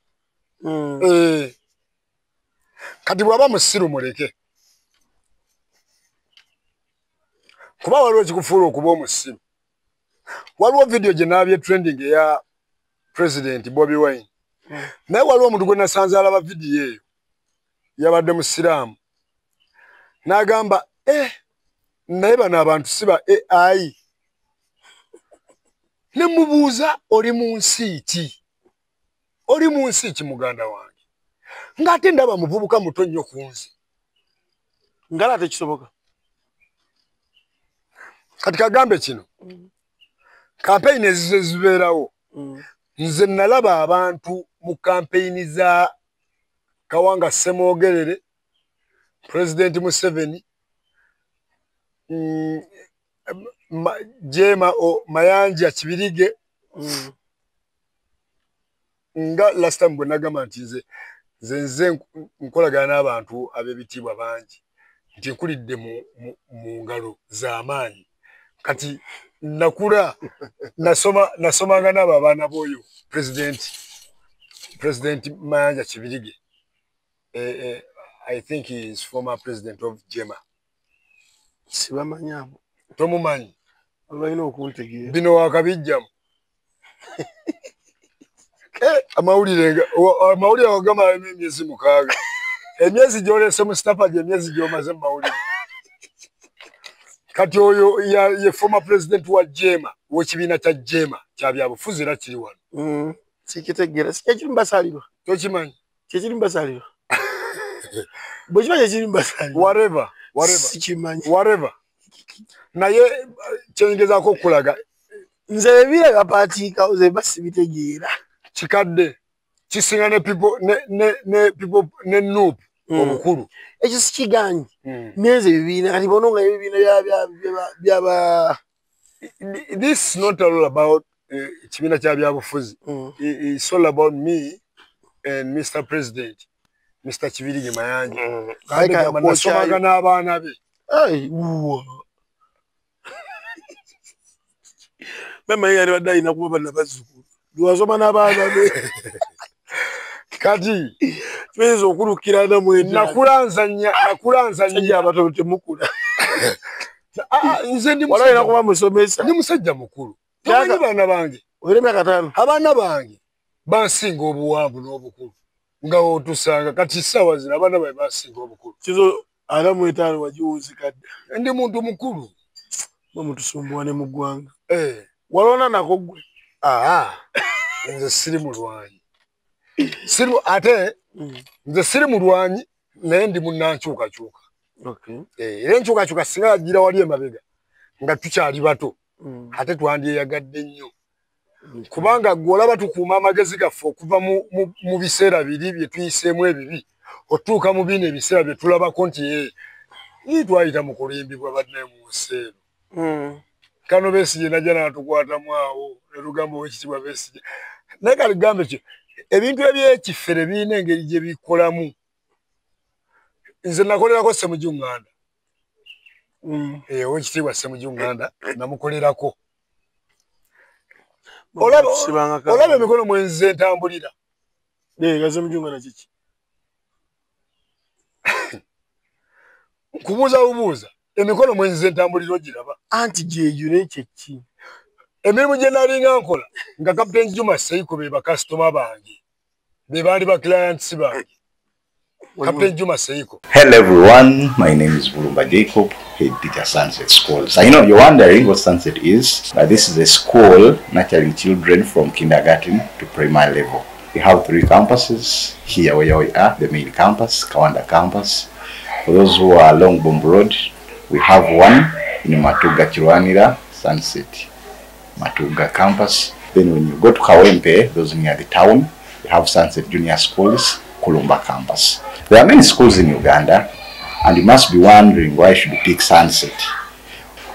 Kati bw'aba musiru muleke. Kuba waliwo ekikufuula okuba omusiru. Waliwo video gye naabye trending eya President Bobi Wine. Naye waliwo omuntu gwe nasanze alaba video eyo yabadde musiraamu. N'agamba naye bano abantu si ba AI. Ne mubuuza oli mu nsi ki? Oli mu nsi ki muganda wange? Ng'ate ndaba muvubuka muto nnyo ku nsi. Ngala tekisoboka. Kati kagambe kino. Campaign ezibeerawo. Nze nalaba abantu mu campaign za Kawanga Ssemwogerere, President Museveni, Jema Mayanja Kibirige, nga last time bwe nagamba nti nze nkolagana n'abantu ab'ebitiibwa bangi nti nkulidde mu ngalo z'amaanyi. Kati nakula nasomanga n'abo abaana b'oyo President Mayanja Kibirige. I think he is former president of Jema. Sibamanyabo. Tomumanyi. Olwalina okuntegeera. Bino wakabijjamu. Amawulire wagamba emyezi 6. Emyezi gy'olese mu stapa gye emyezi gy'omaze mu mawulire. Kati oyo ye former president wa Jema, w'ekibiina kya Jema kya byabufuzi era kiri wano. Sikitegeera. Ekiri mbasalirwa. Tokimanyi. Kyekiri mbasalirwa. Bwe kiba kyekiri mbasalirwa. Whatever. Sikimanyi. Whatever. Naye kyengezaako okulaga. Nze ebiraba paatiika nze basibitegeera. Kikadde. Kisinga ne people ne Nuupu obukulu. Ekyo sikiganyi. Myezi ebibiina kati bono nga ebibiina byaba. This is not all about ekibiina kya byabufuzi. It's all about me and Mr. President, Mr. Kibirige Mayanja. Nasomaga n'abaana be. Mama yali badde alina kuba bana bazzukulu. Lwasoma n'abaana be. Kati tweza okulukira namwe nakulanzanya abato temukula. Nze ndi walina kuba musomesa. Ndi musajja mukulu. Tomanyi baana bange. Oyina emyaka 5. Abaana bange bansinga obuwanvu n'obukulu. Nga otusanga kati ssaawa zino abaana babe bansinga obukulu. Kizo 45 wajiwuzikadde. Ndi muntu mukulu. Bamutusumbuwa ne mu ggwanga. Walona nako gwe. Nze siri mulwanyi. Nze siri mulwanyi naye ndi munnankyukakyuka. Era enkyukakyuka singa agira wali emabega nga tukyali bato ate twandyeyagadde nnyo. Kubanga gw'olaba tukuuma amagezi gaffe okuva mu biseera biri bye tuyiseemu ebibi otuuka mu bino ebiseera bye tulabako nti twayita mu kulimbibwa badde mu nsi eno. Kano Besigye najja n'atukwatamu awo ne tugamba Oweekitiibwa Besigye. Naye kati gambe kyo ebintu ebyekifere birina engeri gye bikolamu. nze nakolerako Ssemujunganda owekitiibwa Ssemujunganda namukolerako olaba emikono mwenze ntambulira Ssemujunganda kiki kubuuza emikono mwenze ntambulira ogiraba anti gyeyo nekyeki emirimu gye nalinga nkola nga Captain Juma Seiko be bakasitoma bange be baali ba clients bange Captain Juma Seiko. Hello everyone, my name is Bulumba Jacob, head teacher Sunset Schools. I know you're wondering what Sunset is. This is a school nurturing children from kindergarten to primary level. We have 3 campuses here where we are, the main campus, Kawanda campus. For those who are along Bombo Road, we have one in Matuga Chirwanira, Sunset Matuga campus. Then when you go to Kawempe, those near the town, we have Sunset Junior Schools, Kulumba campus. There are many schools in Uganda, and you must be wondering why should you pick Sunset.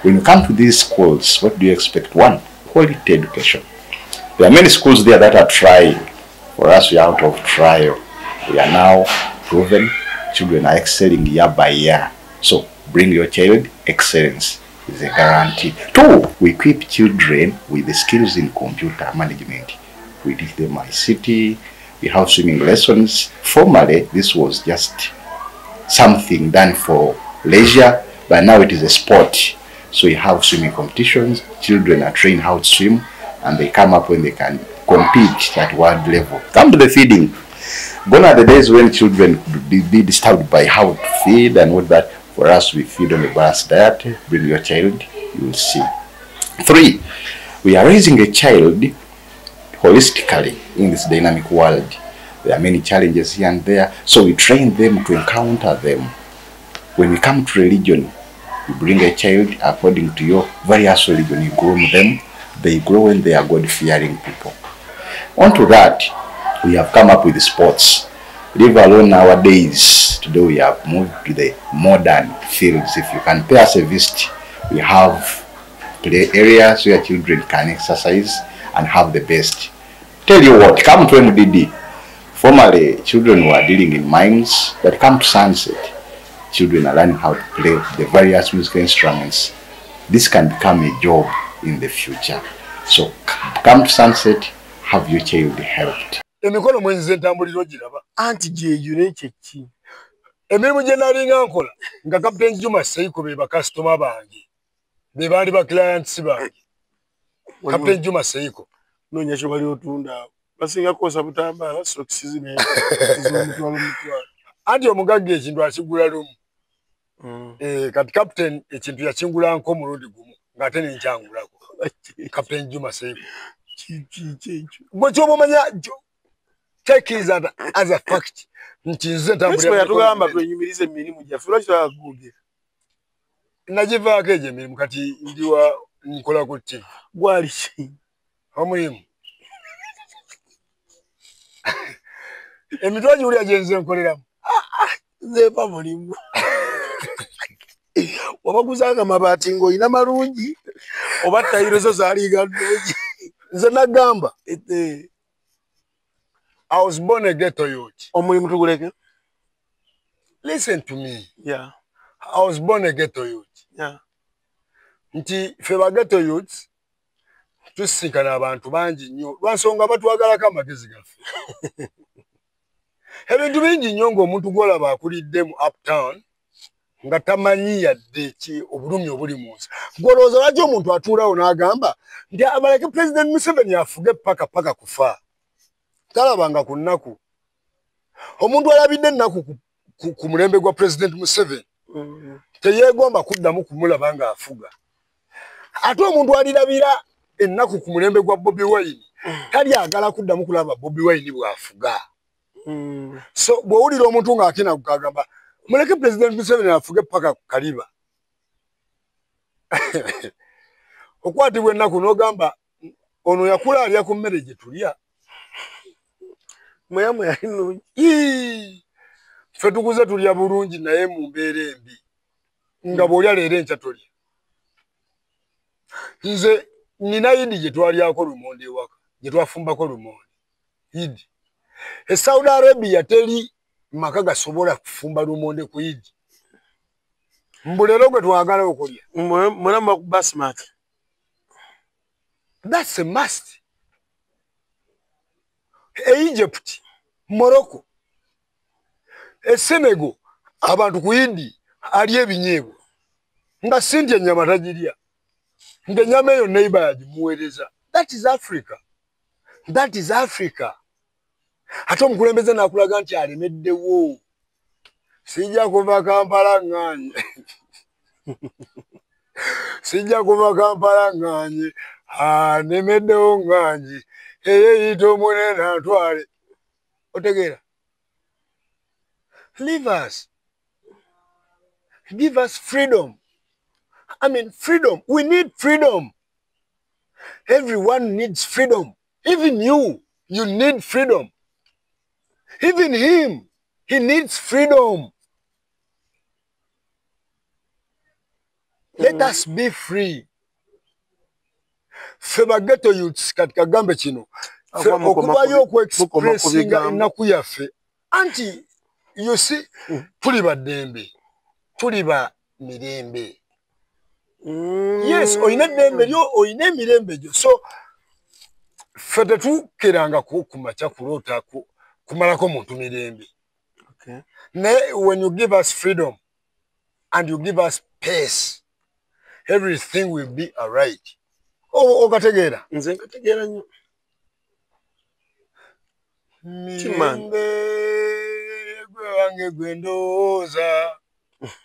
When you come to these schools, what do you expect? 1, quality education. There are many schools there that are trying. For us, we are out of trial. We are now proven. Children are excelling year by year. So bring your child. Excellence is a guarantee. 2, we equip children with the skills in computer management. We teach them ICT. We have swimming lessons. Formerly, this was just something done for leisure, but now it is a sport. So you have swimming competitions. Children are trained how to swim, and they come up when they can compete at world level. Come to the feeding. Gone are the days when children could be disturbed by how to feed and what that. For us, we feed on a balanced diet. Bring your child, you will see. 3, we are raising a child holistically in this dynamic world. There are many challenges here and there, so we train them to encounter them. When we come to religion, you bring a child according to your various religion, you groom them, they grow when they are God-fearing people. Onto that, we have come up with sports. Leave alone nowadays, today we have moved to the modern fields. If you can pay us a visit, we have play areas where children can exercise and have the best. Tell you what, come to MDD. Formerly, children were dealing in mines, but come to Sunset. Children are learning how to play the various musical instruments. This can become a job in the future. So come to Sunset, have your child helped. Emikono mwenze ntambulira ogiraba anti gyeyo nekyeki emirimu gye nalinga nkola nga Captain Juma Seiko be bakasitoma bange be baali ba clients bange Captain Juma Seiko noonya kyo bali otunda basinga kosa butambala sokisizi ne z'omutwalo anti omugagga ekintu akigula lumu kati Captain ekintu yakingula nko mulundi gumu ng'ate nenkyangulako Captain Juma Seiko gwe ky'obamanya take is as a fact. Nchize tambulira yatugamba twenyumirize emirimu gyaffe lwaki twagugera nagivaako egyo emirimu kati ndiwa nkola ku TV gwali ki omulimu emitwaji uli agenze nkoleramu nzeepa mulimu wabaguzanga mabaati ng'olina malungi oba ttayiro zo zaaliga nnungi nze nagamba I was born a ghetto youth. Listen to me. Yeah. I was born a ghetto youth. Yeah. Nti feba ghetto youth tusinkana abantu bangi nnyo lwansonga batwagalako amagezi gaffe. Ebintu bingi nnyo ng'omuntu gw'olaba akuliddemu uptown nga tamanyi yadde ki obulumi obuli mu nsi. Gw'olowooza lwaki omuntu atuulawo n'agamba nti abaleke President Museveni afuge paka kufa. Talabanga ku nnaku omuntu alabidde ennaku ku mulembe gwa President Museveni teyeegomba kuddamu kumulaba nga afuga ate omuntu alirabira ennaku ku mulembe gwa Bobi Wine talyagala kuddamu kulaba Bobi Wine bw'afuga so bw'owulira omuntu ng'akina kukagamba muleke President Museveni afuge paka ku kaliba okwatibwa ennaku n'ogamba ono yakula alya ku mmere gye tulya Mweyamu ya nnungi. Ffe tukuze tulya bulungi naye mu mbeera embi. Nga bw'olya leero enkya tolya. Nze nina Yidi gye twalyako lumonde ewaka, gye twafumbako lumonde. Yidi. Saudi Arabia teri maka gasobola kufumba lumonde ku Idi. Mbulero gwe twagala okulya. Mulama ku basmati. That's a must. Egypt, Morocco, Senegal, abantu ku Idi alye ebinyeebwa. Nga sindi ennyama tagirya. Nga ennyama eyo neighbor yagimuweereza. That is Africa. That is Africa. Ate omukulembeze n'akulaga nti alemeddewo. Sijja kuva Kampala nganye. Sijja kuva Kampala nganye. Nemeddewo nganye. Yito munene atwale. Otegeera. Leave us. Give us freedom. I mean, freedom. We need freedom. Everyone needs freedom. Even you need freedom. Even him, he needs freedom. Let us be free. Feba ghetto youths katika gambe chino. Okubayo ku expressing inaku yaffe. Anti, you see, tuli badembe. Tuli ba mirembe. Yes, oyine dembe lyo, oyine mirembe jo. So, fete tukeranga kumacha kulota kumalako muntu mirembe. Okay. When you give us freedom and you give us peace, everything will be alright. Okategeera. Nze nkategeera nnyo. Mirembe gwe wange gwe ndowooza.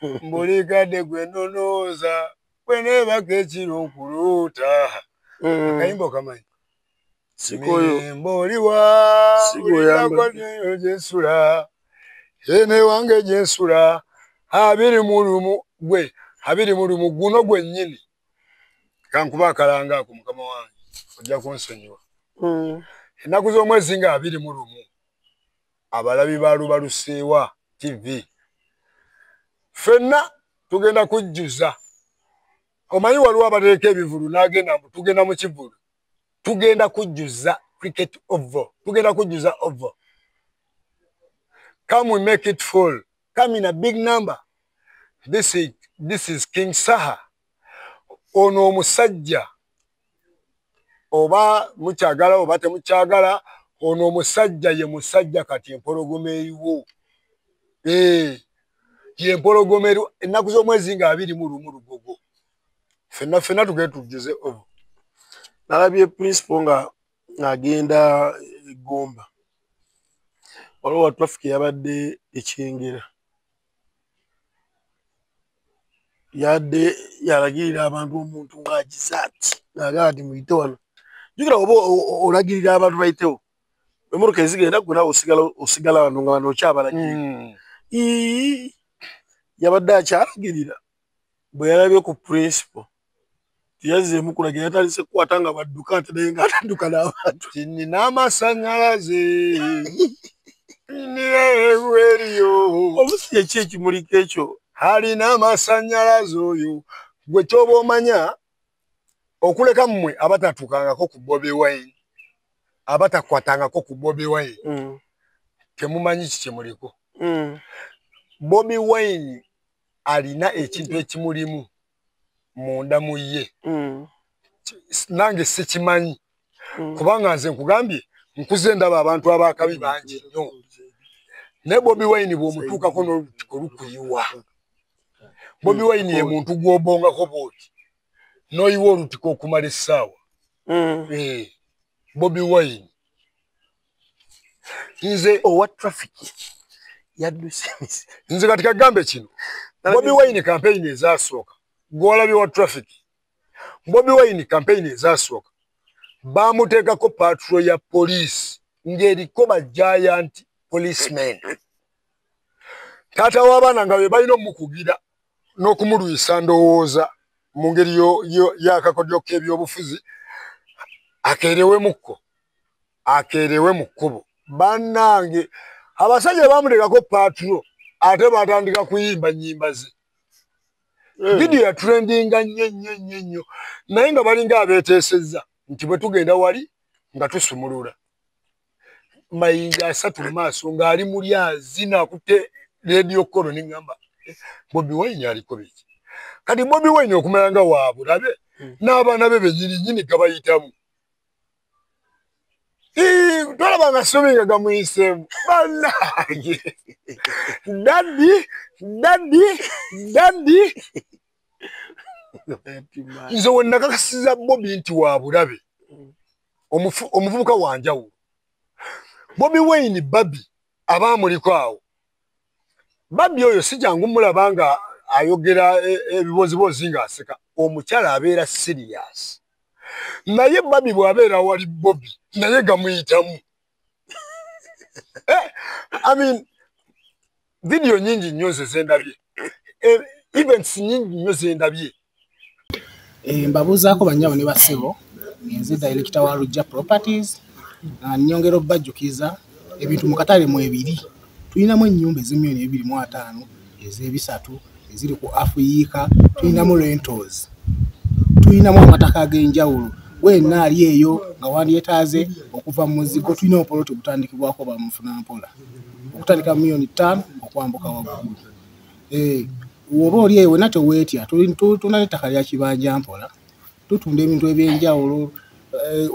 Mbulikadde gwe ndowooza. Bweneebaka ekiro nkulota. Akayimba okamanyi. Sikoyo. Mboliwa. Bulikakwaneyo gyensula. Ene wange gyensula. 20 gwe. 20 guno gwe nnyini. Kankuba akalanga ako mukama wange. Ojja kunsonyiwa. Ennaku z'omwezi nga 21. Abalabi ba Lubaluseewa TV. Fenna tugenda kujjuza. Omanyi waliwo abateeka ebivulu n'agenda tugenda mu kivulu. Tugenda kujjuza cricket oval. Tugenda kujjuza oval. Come we make it full. Come in a big number. This is King Saha. Ono omusajja. Oba mukyagala oba temukyagala. Ono omusajja ye musajja kati empologoma eriwo. Ye empologoma eriwo. Ennaku z'omwezi nga 21 Lugogo. Fenna tugenda tujjuze oval. Nalabye principal nga agenda Gomba. Waliwo traffic yabadde ekyengera. Yadde yalagirira abantu omuntu ng'agisaati. Nagati muyite wano. Jukira oba olagirira abantu bayitewo. Emotoka ezigenda gwe nawe osigala wano nga wano okyabalagirira. Yabadde akyalagirira. Bwe yalabye ku principal. Yazze mukulagira yatandise kukwata nga badduka ate naye nga atadduka n'abantu. Nina amasannyalaze. Nina eweriyo. Omusajja ki ekimuliko ekyo? Alina amasannyalaze oyo. Gwe ky'oba omanya okuleka mmwe abatatukangako ku Bobi Wine. Abatakwatangako ku Bobi Wine. Temumanyi kikyemuliko. Bobi Wine alina ekintu ekimulimu munda mu ye. Nange sikimanyi. Kubanga nze nkugambye nkuze ndaba abantu abakabi bangi nnyo. Ne Bobi Wine bw'omutuukako n'olutiko lukuyiwa. Bobi Wine ye muntu gw'obongako bw'oti. N'oyiwa olutiko okumala essaawa. Bobi Wine. Nze owa traffic yadduse. Nze kati kagambe kino. Bobi Wine campaign ezasooka. Gwolabye wa traffic. Bobi Wine campaign ezasooka. Bamuteekako patrol ya police. Ng'eriko ba giant policemen. Taata w'abaana nga be balina omukugira n'okumulwisa ndowooza mu ngeri y'akakodyo k'ebyobufuzi akeerewe mu kkubo. Bannange abasajja bamuteekako patrol ate batandika kuyimba nnyimba ze. Video ya trendinga nnyo naye nga balinga abeeteesezza nti bwe tugenda wali nga tusumulula. mayinja 3 mu maaso ng'ali muli azina akutte radio kolo n'ingamba Bobi Wine aliko biki kati Bobi Wine okumala nga waabulabe n'abaana be bennyini gabayitamu tolaba nga somi nga gamuyiseemu bannange daddi nze we nakakasiza Bobi nti waabulabe omuvubuka wanjawulo Bobi Wine Babi abaamuliko awo Babi oyo si jangu mulaba nga ayogera ebibozibozi ng'aseka omukyala abeera serious naye Babi bw'abeera wali Bobi naye gamuyitamu I mean video nyingi nnyo zendabye events nyingi nnyo zendabye mbabuuzaako bannyawo ne bassebo nze director wa Lujja Properties nnyongera obbajjukiza ebintu mu katale mu ebiri tulinamu ennyumba ez'emiliyoni 2.5 ez'ebisatu eziri ku Afuyiika tulinamu rentals tulinamu amataka ag'enjawulo wenna ali eyo nga wandyetaaze okuva mu muzigo tulina opoloti ogutandikibwako bamufunampola okutandika miliyoni 5 okwambuka waggulu woba oli eyo wenna teweetya tulina n'ettaka lya kibanja mpola tutunda ebintu ebyenjawulo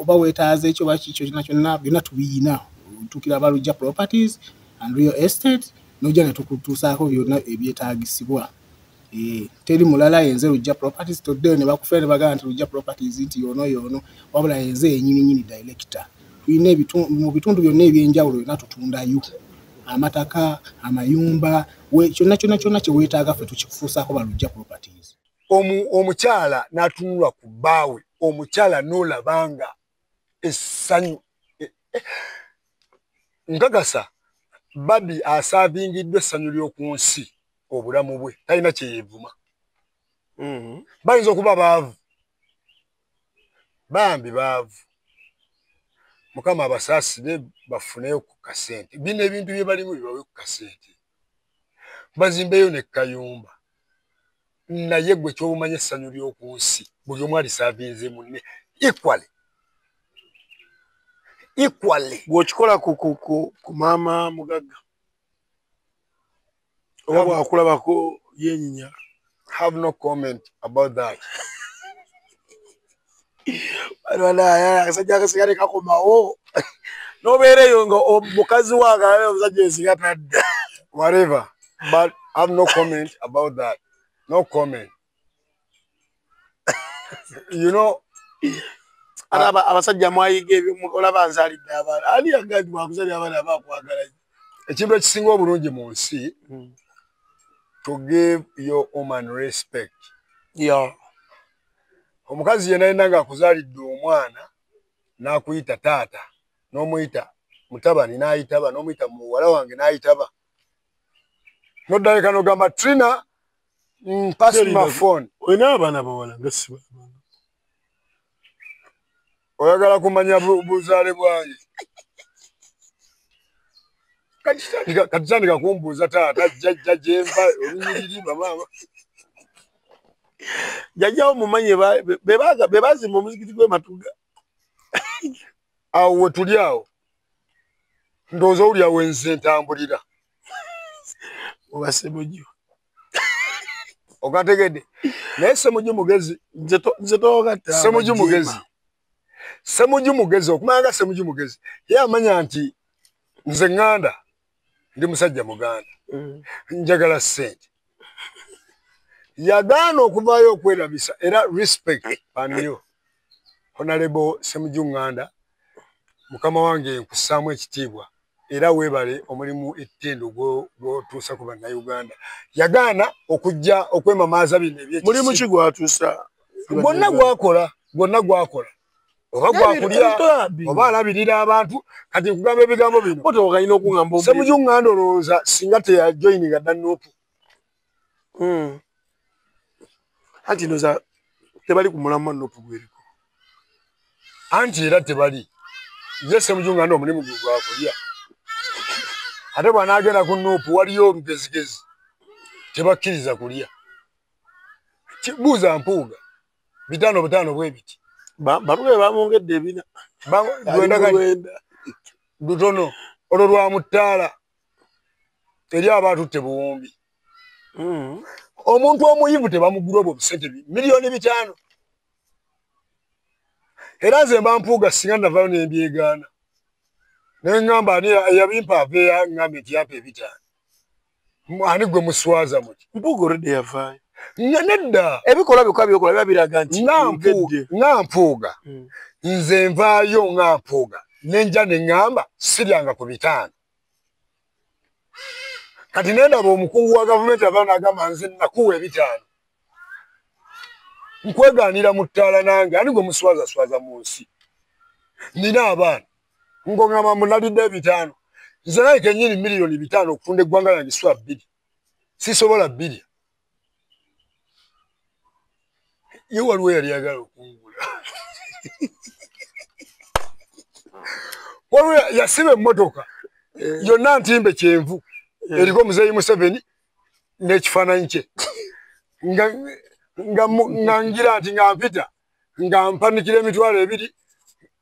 oba weetaaze ekyo bakikyo kyonna byonna tubiyina tukira aba Lujja Properties and Real Estate nojja ne tukutuusaako byonna ebyetaagisibwa teri mulala yenze Lujja Properties toddeyo ne bakufera ne bagamba nti Lujja Properties nti yoono wabula yenze yennyini director tulina mu bitundu byonna ebyenjawulo byonna tutundayo amataka amayumba kyonna kye weetaaga ffe tukikufuusaako ba Lujja Properties omukyala n'atunulwa ku bbaawe omukyala n'olabanga essanyu nkakasa Babi asaavingiddwa essanyu ly'oku nsi obulamu bwe talina kyeyeevuma bayinza okuba baavu bambi baavu Mukama abasaasire bafuneyo ku kasente bino ebintu bye balimu bibawe ku kasente bazimbeyo ne kayumba naye gwe ky'obumanya essanyu ly'oku nsi buli omu alisaavinze munne equally bw'okikola ku maama mugagga oba bwakulabako yenyinya have no comment about that akasajja akasigale kakomawo n'obeereyo nga mukazi wange omusajja ensiga tadda whatever but have no comment about that no comment you know abasajja mwayiga ebyo olaba nzalidde abaana ani yagandi bwakuzalya abaana abakwagala ekintu ekisinga obulungi mu nsi to give your woman respect omukazi yenna yenna ng'akuzaalidde omwana n'akuyita taata n'omuyita mutabani n'ayitaba n'omuyita muwala wange n'ayitaba n'oddaleka n'ogamba Trina pass my phone olina abaana bawala nga si baana oyagala kumanya buzaale bwange katitandika kumbuuza taata jjajja gyenva olunyiriri bamaama jjajjawo mumanye be bazimba omuzikiti gw'ematuga awo we tuli awo ndowooza owuli awo enze ntambulira oba Ssemujju okategedde naye Ssemujju mugezi nze toogatta Ssemujju mugezi okumanya nga Ssemujju mugezi ye amanya nti nze ŋŋanda ndi musajja muganda njagala ssente yagaana okuvaayo okwerabisa era respect aniyo Honorable Ssemujju ŋŋanda mukama wange nkussaamu ekitiibwa era weebale omulimu ettendo gw'otuusa ku bannayuganda yagaana okujja okwemamaaza bino mulimu ki gwatuusa gwonna gwakola oba gwakulya oba alabirira abantu kati nkugamba ebigambo bino otogalina okugamba Ssemujju ŋŋanda olowooza singa teyajoyininga Danupu anti noza tebali kumulamu Nuupu gweriko anti era tebali ye Ssemujju ŋŋanda omulimu gwe gwakulya ate bw'anaagenda ku Nuupu waliyo olugezigezi tebakkiriza kulya buuza mpuuga 5 bwe biti baluge bamwongedde ebina gwenda lutono olwo lwa muttaala eri abatutte buwumbi omuntu omuyivu tebamugula obwo busente miliyoni 5 era nze mba mpuuga singa navayo n'embyegaana naye ŋŋamba ani yabimpa aveeya ŋŋambe nti yampa 5 ani gwe muswaza muti mpuuga olwedde yavaayo nedda ebikolwa byokuba byokola biba biraga nti nga mpuuga nze nvaayo nga mpuuga nenja ne ŋŋamba siryanga ku 5 kati nendaba omukungu wa gavumenti avaayo n'agamba nze nakuwa 5 nkwegaanira mu ttaala nange ani gwe muswazaswaza mu nsi nina abaana ng'oŋŋamba munalidde 5 nze naye kennyini miliyoni 5 okufunda eggwanga lyange swa 2 sisobola 2 ye waliwo yali yagala okungula waliwo yasiba emmotoka yonna ntimbe kyenvu eriko Muzeeyi Museveni n'ekifaananyi kye nga ngira nti nga mpita nga mpanikira emitwalo 2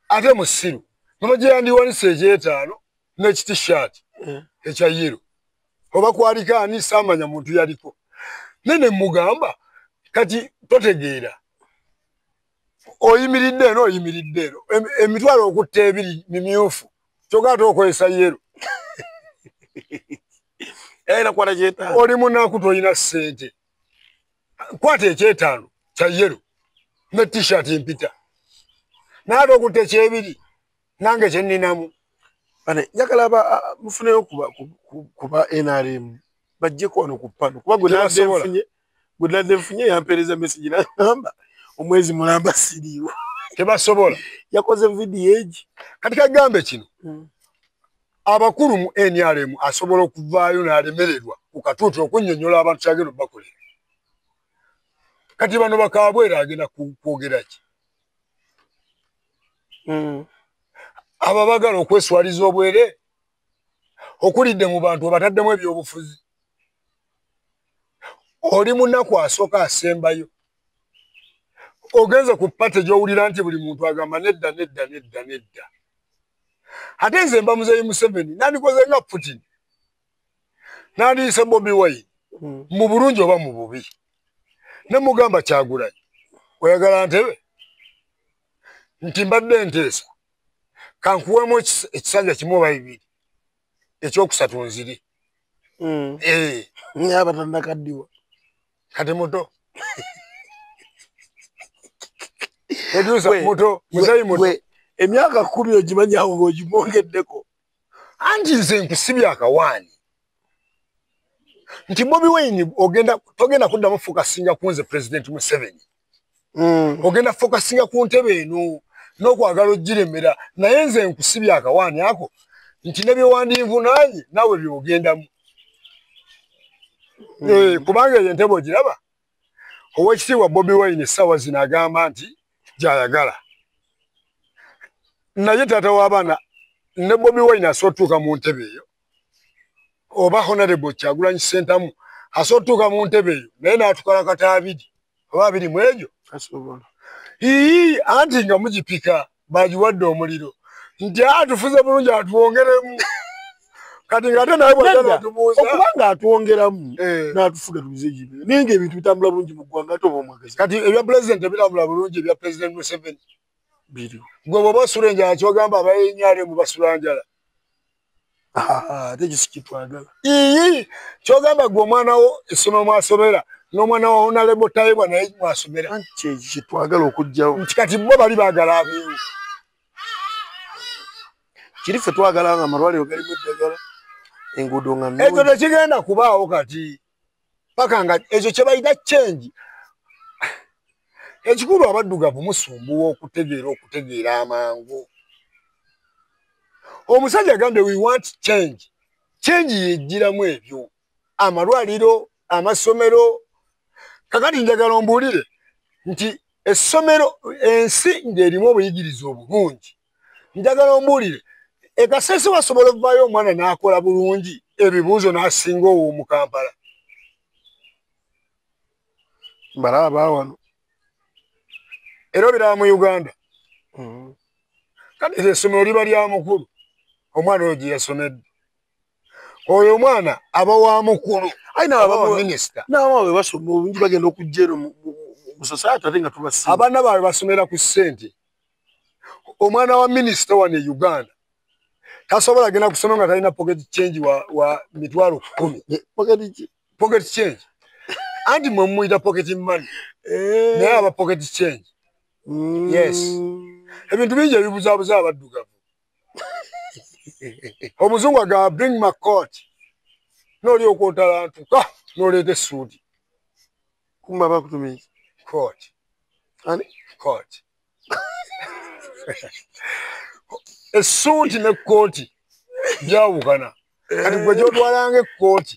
ate musiru noba gye yandiwanisa eky'etaano n'ekitishaati ekya yero oba kwaliko ani saamanya muntu yaliko nene mugamba kati totegeera oyimiridde eno oyimiridde eno emitwalo okutta 2 mimyufu kyokka ate okozesa yero oli munaku toyina ssente kwata eky'etaano kya yero ne t-shirt mpita naate okutta eky'2 nange kyenninamu njagala mufuneyo kuba NRM bajjeko wano ku pano kuba gwe nadde nfunye yampeereza message n'agamba omwezi mulamba siriiwo tebasobola yakoze vidiyo egi kati kagambe kino abakulu mu NRM asobola okuvaayo n'alemererwa ku katuuti okunnyonnyola abantu kyagenda bakolera kati bano bakaabwera agenda kwogera ki aba bagala okweswaliza obwere okulidde mu bantu obataddemu ebyobufuzi oli munaku asooka asembayo ogenze ku pate gy'owulira nti buli muntu agamba nedda ate nze mba Muzeeyi Museveni nandikoze nga Putin nandiyise Bobi Wine mu bulungi oba mu bubi ne mugamba Kyagulanyi oyagala ntebe nti mbadde nteesa kankuwemu ekisanja kimu oba 2 ekyokusatu nziri nyaba tannakaddiwa kati muto muto Muzeeyi muto emyaka 10 ogimanyawo ng'ogimwongeddeko anti nze nkusibya akawaani nti Bobi Wine togenda kuddamu fokasinga ku nze President Museveni ogenda fokasinga ku ntebe eno n'okwagala ogiremera naye nze nkusibya akawaani ako nti ne byewandinvunaanye naawe byogendamu kubanga eyo entebe ogiraba ow'ekitiibwa Bobi Wine essaawa zino agamba nti gy'ayagala naye taata w'abaana ne Bobi Wine asobola otuuka mu ntebe eyo oba Honorable Kyagulanyi Ssentamu asobola otuuka mu ntebe eyo naye n'atukalakata 2 oba 2 mu egyo anti nga mugipika bagiwadde omuliro nti atufuze bulungi atuwongeremu kati nga ate naye bw'agala atumuuza okubanga atuwongeramu n'atufuga tubize gibe naye ng'ebintu bitambula bulungi mu ggwanga ate oba omwagazi kati ebya pulezidenti ebitambula bulungi ebya President Museveni biri gwe bw'oba osula enjala kyogamba abayenyaalemu basula njala ate ekyo sikitwagala kyogamba gwe omwana wo essomero mwasomera n'omwana wa Honorable Tayiba naye mwasomera anti ekyo kyetwagala okugjawo nti kati bo bali baagala abeewo kiri ffe twagala nga amalwaliro galimu eddagala enguudo nga ekyo tekigenda kubaawo kati paka nga ekyo kye bayita change ekikulu abaddugavu musumbuwa okutegeera amangu omusajja agambye we want change yejjiramu ebyo amalwaliro amasomero kakati njagala ombuulire nti essomero ensi ng'erimu obuyigiriza obulungi njagala ombuulire ekasese wasobola okuvaayo omwana n'akola bulungi ebibuuzo n'asinga ow'omu Kampala balaba baawano era obiraba mu Uganda kati essomero liba lya mukulu omwana oyo gye yasomedde oyo omwana aba wa mukulu aina minisita n'abawe basoma obungi bagenda okujja eno mu society ate nga tubasiima abaana baabwe basomera ku ssente omwana wa minisita wano e Uganda tasobola genda kusoma nga talina pocket change wa mitwalo 10 pocket change anti mwe muyita pocket money naye aba pocket change yes ebintu bingi ebibuzaabuza abaddugavu omuzungu agamba bring my coat n'oli okwotalantuka n'oleeta essuuti kumba bakutumira coat ani coat essuuti ne kooti byawukana kati gwe gyotwalanga ekkooti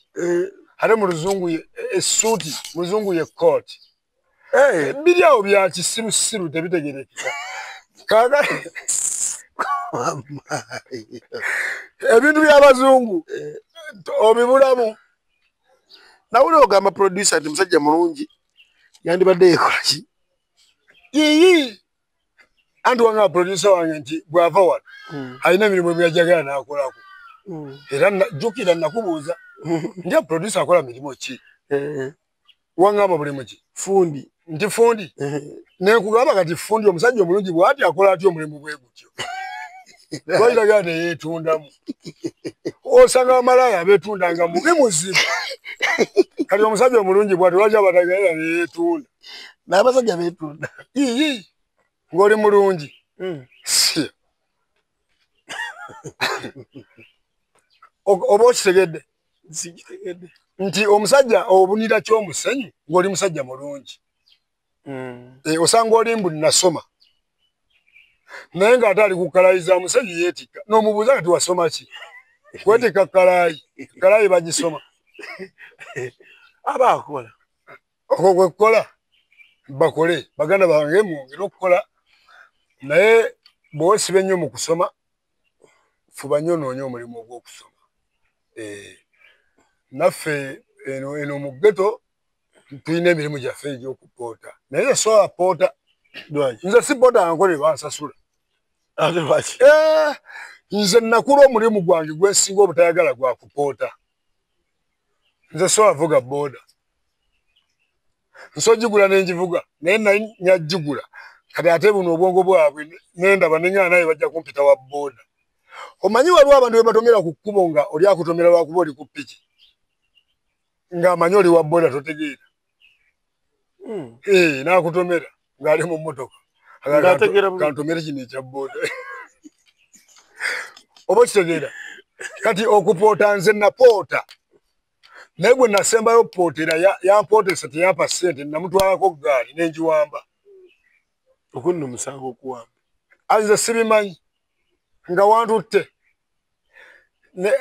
ate mu luzungu essuuti muzungu ye kooti biri awo bya kisirusiru tebitegerekeka kaakati ebintu by'abazungu obibulamu nawule ogamba producer nti musajja mulungi yandibadde yekolaki yiyi anti wanga producer wange nti bw'ava wano alina emirimu byajagala n'akolako era jjukira nakubuuza nti producer akola mirimu ki wangamba bulimu ki fundi nti fundi nekugamba kati fundi omusajja omulungi bw'ati akola atya omulimu bwe gutyo twaliraga neyeetundamu osanga amalaya abeetundanga mubi muzibu kati omusajja omulungi bw'ati lwaki abatagaira neyeetunda n'abasajja beetunda iyi ng'oli mulungi oba okitegedde nti omusajja obunira ky'omusenyu ng'oli musajja mulungi osanga oli mbu nasoma naye ng'ate ali kukalayiza musenyu yeetikka n'omubuuza kati wasoma ki kwetikka kalayi bagisoma aba akola okwo kwe kukola bakole baganda bange mwongere okukola naye bw'osiba ennyo mu kusoma fuba nnyo noonya omulimu ogw'okusoma naffe eno mu ggeto tulina emirimu gyaffe egy'okupoota naye sola poota nze si poota ankole bansasula ate lwaki nze nakula omulimu gwange gwensinga obutayagala gwa kupoota nze sola vuga booda nsojigula nenjivuga naye nyajigula kati ate buno obwongo bwabwe nendaba neŋŋana naye bajja kumpita wa booda omanyi waliwo abantu be batomera ku kkubo nga oli akutomera lwakuba oli ku ppiki ng'amanyi oli wa booda totegeera n'akutomera ng'ali mu mmotoka kantomere kino ekya booda oba kitegeera kati okupoota nze napoota naye gwe nasembayo pootera yampootesa teyampa ssente namutwalako gaali nenjiwamba okunno musango okuwamba nze sibimanyi nga wantutte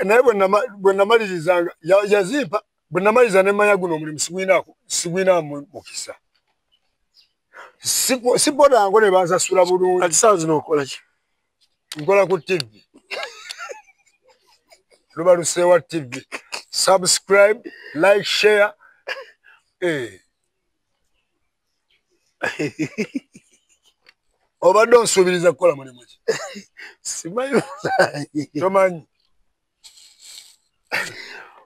naye bwe namalirizanga yazimpa bwe namaliriza nemanya guno omulimu sigwina mukisa si poota yango ne bansasula bulungi kati saawa zino okola ki nkola ku tv luba luseewa tv subscribe like share obadde onsuubiriza kukola mulimu ki simanyi tomanyi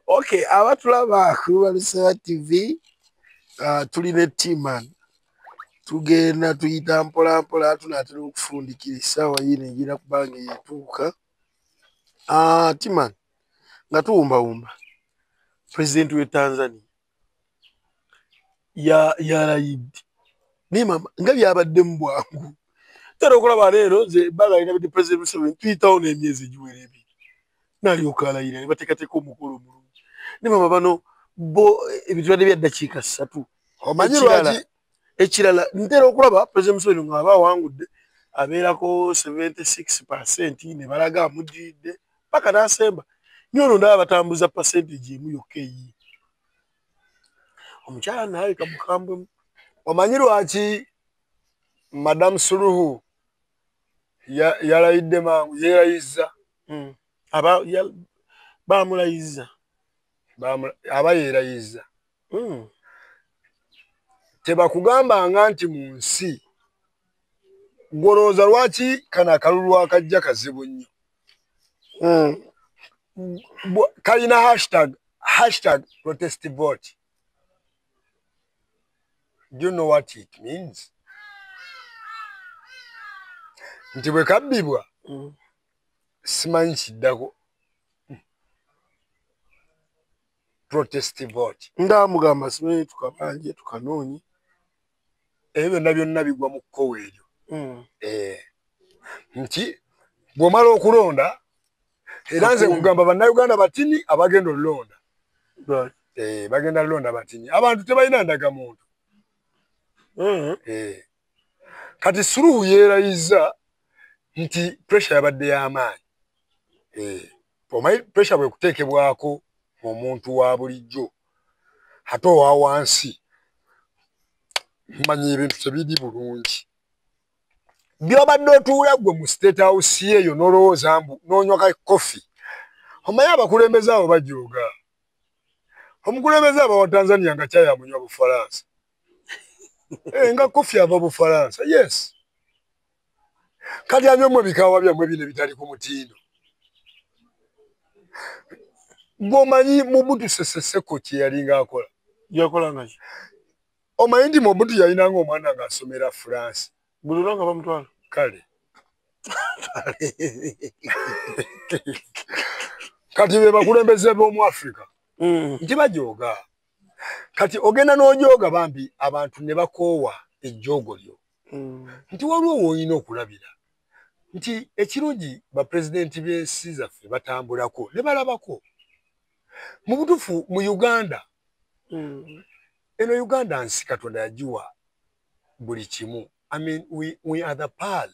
okay abatulaba ku Lusewa TV tulina T-Man tugenda tuyita mpolampola tunatera okufundikira essaawa yino egira kubanga yetuuka T-Man nga tuwumbawumba pulezidenti we Tanzania yalayidde naye mama nga byabadde mu bwangu tera okulaba leero nze ebbanga lina bidde pulezidenti Museveni tuyitawo n'emyezi egiwera ebiri n'alyoka alayira ne bateekateeka omukolo omulungi ne mama bano bo ebintu byadde bya ddakiika 3 omanyi lwaki ekirala ntera okulaba pulezidenti Museveni nga aba awangudde abeerako 76% ne balaga amuddiridde paka n'asemba nyono ndaba batambuza percentage emu yokka eyi omukyala naye kamukambwemu omanyi lwaki Madam Suluhu yalayidde mangu yeerayizza bamulayizza aba yeerayizza tebakugambanga nti mu nsi golooza lwaki kano akalulu akajja kazibu nnyo Kalina hashtag protest vote. Do you know what it means? Ntiwe kabibwa. Simanyi kiddako. Protest vote. Ndamugamba simanyi tukabanje tukanoonye. Ebyo byonna bigwa mu kkowe eryo. Nti bw'omala okulonda era nze kugamba bannayuganda batini abagenda olonda. Bagenda londa batini. Abantu tebalina ndagamuntu. Kati Suluhu yeerayiza nti pressure yabadde y'amaanyi. Omanyi pressure bwe kuteekebwako omuntu wa bulijjo ate owa wansi manyi ebintu tebiri bulungi. Byobadde otuula gwe mu State House eyo n'olowooza mbu n'onywa ka kofi. Omanyi abakulembeze abo bajooga. Omukulembeze abo wa Tanzania nga cyayi amunywa Bufalansa. Nga kofi ava Bufalansa. Yes. Kati anywa ebikaawa byammwe bino bitali ku mutindo. Gomanyi Mobutu Sese Seko kye yalinga akola. Yakola ngaki? Omanyi ndi Mobutu yalinanga omwana ng'asomera France. Bululanga bamutwala. Kale. Kati be bakulembeze b'omu Africa. Nti bajooga. Kati ogenda n'ojooga bambi abantu ne bakoowa ejjoogo lyo. Nti waliwo woolina okulabira. Nti ekirungi bapulezidenti b'ensi zaffe batambulako ne balabako. Mu butuufu mu Uganda. Eno Uganda nsi Katonda yagiwa buli kimu. I mean, we are the pearl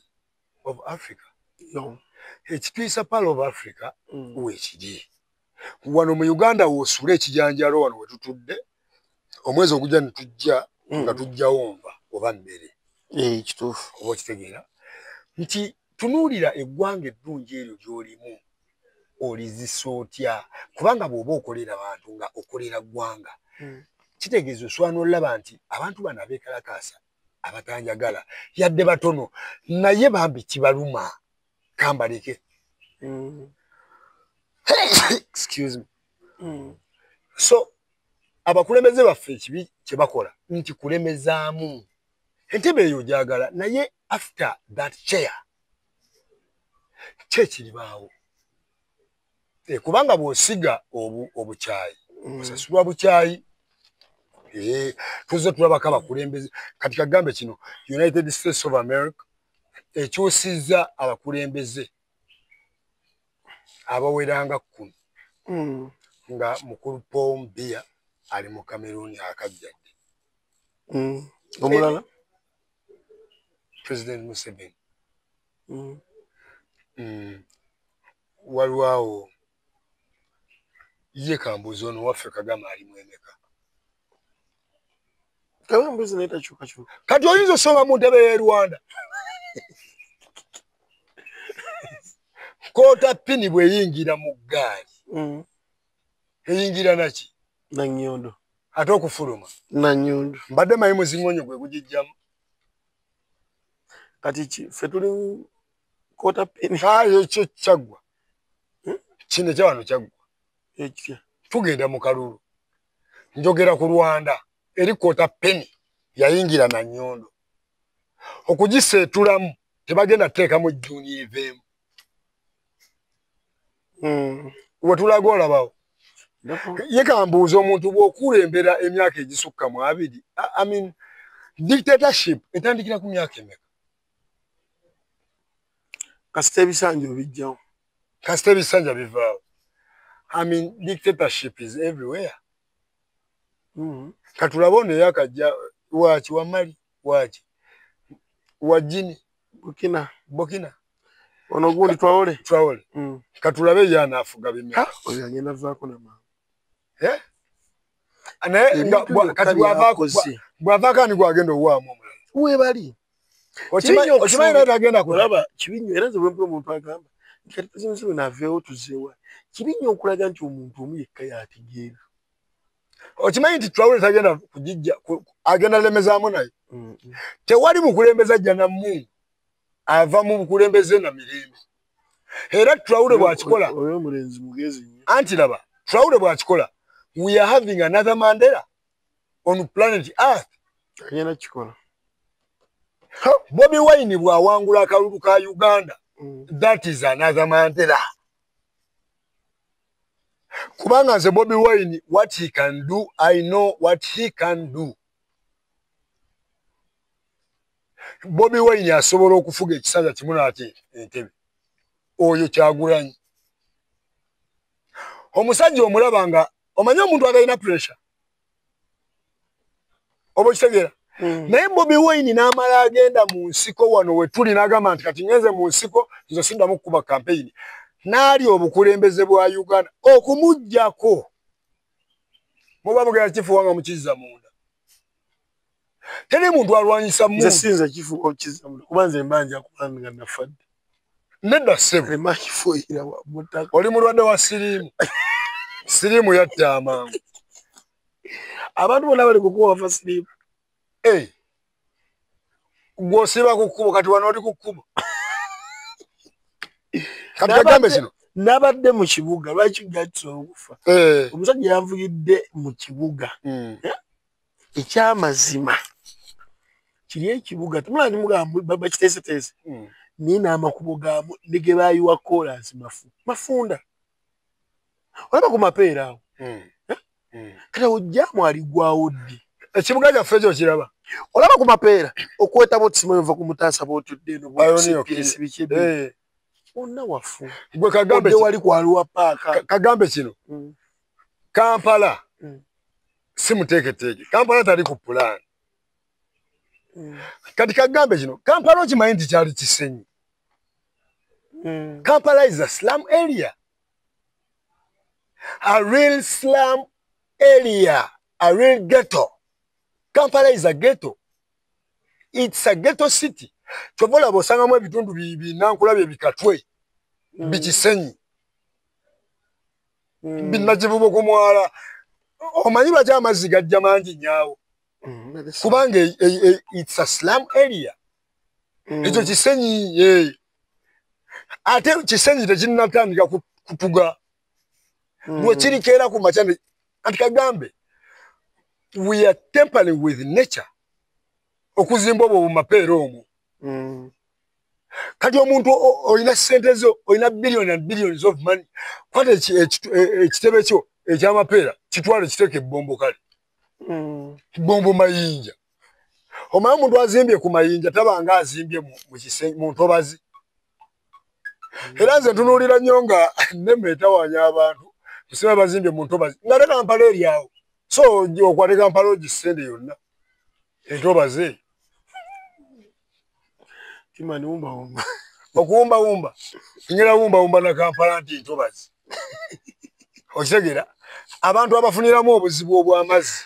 of Africa. Ekituyisa pearl of Africa weekiri. Wano mu Uganda w'osula ekijanjalo wano we tutudde. Omwezi ogujja ne tujja nga tujjawo nva oba mmere. Kituufu. Oba okitegeera. Nti tunuulira eggwanga eddungi eryo gy'olimu olizisa otya. Kubanga bw'oba okolera abantu nga okolera ggwanga. Kitegeeza oswana olaba nti abantu bano abeekalakaasa abatanjagala yadde batono naye bambi kibaluma kambaleke. Excuse me. So abakulembeze baffe ekibi kye bakola nti kulemezaamu entebe eyo gyagala naye after that chair kyekiribaawo. Kubanga bw'osiga obukyayi osasulwa bukyayi. Tuze tulabako abakulembeze kati kagambe kino United States of America ekyusizza abakulembeze abaweranga 10 nga mukulu Paul Biya ali mu Cameroon akajjadde. Omulala President Museveni. Waliwo ye Kambuzi ono waffe Kagame ali mu emeka. Kambuzi naita chuka. Kati oyinza osoma mu ntebe y'e Rwanda. Kota pini bweyingira mu ggaali. Eyingira naki? Na nnyondo. Ate okufuluma. Na nnyondo. Mbadde mayi muzingonyo gwe gujijjamu. Kati ffe tuli kota pini. Ekyo kyaggwa. Kino kyawano kyaggwa. Ekitya. Tugenda mu kalulu. Njogera ku Rwanda. Eri kota peni yayingira na nnyondo. Okugiseetulamu tebagenda teekamu jjuni eveemu. Wetulaga olabawo. Ye Kambuuza omuntu bw'okulembera emyaka egisukka mu 2. I mean, dictatorship etandikira ku myaka emeka. Kasita ebisanja bijjawo. Kasita ebisanja bivaawo. I mean, dictatorship is everywhere. Katulabone yakajja wachi wa Mali wachi wajini Burkina ono gundi Traore katulabe yana afuga bimya oyo agenda vaako na mama kati bwavaako ani gwagenda owaamu omulala uwe bali okimanyi naye tagenda kulaba kibinyo era nze bwempula omuntu agamba kati tuzinziwe naaveewo tuzeewa kibinyo okulaga nti omuntu omu yekka yategeera. Okimanyi nti Traore tagenda kujijja agenda lemezaamu naye. Tewali mukulembeza ajja na Mungu ava mu bukulembeze na mirembe. Era Traore bw'akikola. Oyo mulenzi mugezi. Anti laba, Traore bw'akikola. We are having another Mandela on planet Earth. Agenda kikola. Bobi Wine bw'awangula akalulu ka Uganda. That is another Mandela. Kubanga nze Bobi Wine, what he can do, I know what he can do. Bobi Wine asobola okufuga ekisanja kimu n'ate Entebbe. Oyo Kyagulanyi. Omusajja omulaba nga omanyi omuntu agalina pressure. Oba kitegeera? Naye Bobi Wine n'amala agenda mu nsiko wano we tuli n'agamba nti kati ngenze mu nsiko nzo siddamu kukuba campaign. N'ali obukulembeze bwa Uganda okumuggyako. Muba mugenda kifuwanga mukiza munda. Teri muntu alwanyisa muntu. Nze sinza kifuwa kiza munda. Kuba nze mbanja kubanga nafadde. Nedda ssebo. Lema kifuira wa mutaka. Oli mulwadde wa siriimu. Siriimu yatta amangu. Abantu bonna bali kukuba bafa siriimu. Gw'osiba ku kkubo kati wano oli ku kkubo. Kati kagambe kino. Nabadde mu kibuga lwaki gatso okufa. Omusajja yanvugidde mu kibuga. Ekyamazima. Kiri ekibuga tumulani mugamba bakiteeseteese. Nina amakubo gamu nige bayiwa chorus mafunda. Olaba ku mapeera awo. Kati ojjamu aligwawo ddi. Ekibuga kyaffe kyo kiraba. Olaba ku mapeera okweta botsimo yova ku mutaasa bwotudde eno bw'ebikidde. Onna wafu. Gwe kagambe wali kwaliwa paaka. Kagambe kino. Kampala. Simuteeketeeke. Kampala tali ku plan. Kati kagambe kino. Kampala okimanyi nti kyali Kisenyi. Kampala is a slum area. A real slum area. A real ghetto. Kampala is a ghetto. It's a ghetto city. Chobola bosangamu ebitundu binankula bikatwe. Bikisenyi. Binajivubo ku mwala. Omanyi lwaki amazzi gajja mangi nyaawo. Kubanga it's a slum area. Ekyo Kisenyi ate Kisenyi tekinnatandika kutuga. Lwe kirikeera ku makyane. Anti kagambe we are tampering with nature. Okuzimba obwo mu mapeera omwo. Kati omuntu olina ssente zo, olina billions and billions of money. Kwata ekitebe kyo ekyamapeera kitwale kiteeke ebbombo kale. Bombo mayinja. Omanyi omuntu azimbye ku mayinja tabanga azimbye mu ntobazi. Era nze ntunuulira nnyo nga nneme etawanya abantu. Kusema bazimbye mu ntobazi. Ngate Kampala eri awo. So okwate Kampala ogisende yonna. Entobazi. Kimani wumba. Okuwumba. Ngera wumba na Kampala nti ntobazi. Okitegeera abantu abafuniramu obuzibu obw'amazzi.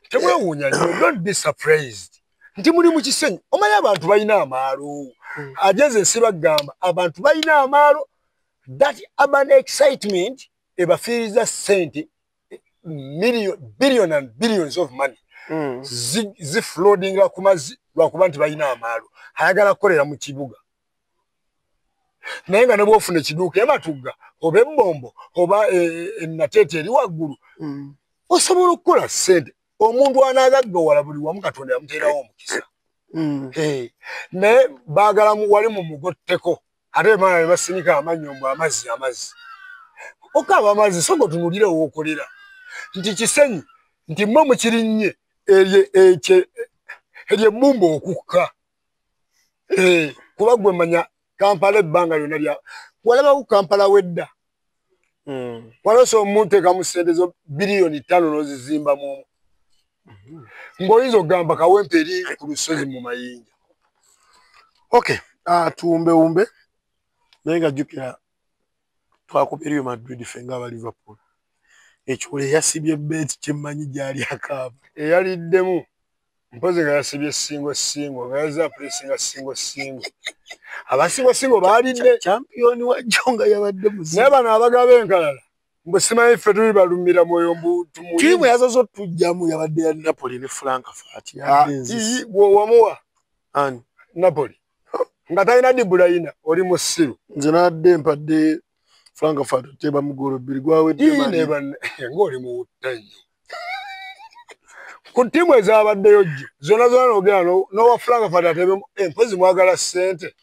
Temwewuunya nnyo. Don't be surprised. Nti muli mu Kisenyi. Omanyi abantu balina amaalo. Ajenze sibagamba abantu balina amaalo. That urban excitement ebafiiriza ssente billion and billions of money. Zifloodinga ku mazzi lwakuba nti balina amaalo. Ayagala kukolera mu kibuga. Naye nga ne bw'ofuna ekiduuka ematugga oba ebbombo oba ennateete eri waggulu. Osobola okukola ssente. Omuntu anaagaggawala buli wamu Katonda yamuteerawo omukisa. Naye baagala wali mu mugotteko. Ate baana ne basinika amanyombo amazzi. Okaaba amazzi so gotunulire w'okolera. Nti Kisenyi nti mmwe mukirinnye ery'ebbumba okukka. Kuba gwe manya Kampala ebbanga lyonna lya walaba ku Kampala wedda. Walose omuteeka mu ssente zo biliyoni 5 n'ozizimbamu. Ng'oyinza okugamba kawempe eri ku lusozi mu mayinja. Okay, tuwumbe naye nga jjukira twakubye Real Madrid fenga aba Liverpool. Ekyole yasibye bet kyemmanyi gyali akaaba. Eyaliddemu mpoze nga yasibye singo nga yaza presinga singo. Abasingo baalidde champion wa jonga yabadde muzi. Naye bano abagaba enkalala. Mbu simanyi ffe tuli balumira mwoyo mbu tumuyi. Tiimu yazozo tujjamu yabadde ya Napoli ne Frank Fati. Wamuwa Ani? Napoli. nga talina Dibrayina oli musiru nze nadde mpadde Frankfurt teba mugoro biri gwawedde ng'oli mu wutta nnyo ku ttiimu ezabaddeyo jjo zonna n'ogenda n'owa Frankfurt atebe empozi mwagala ssente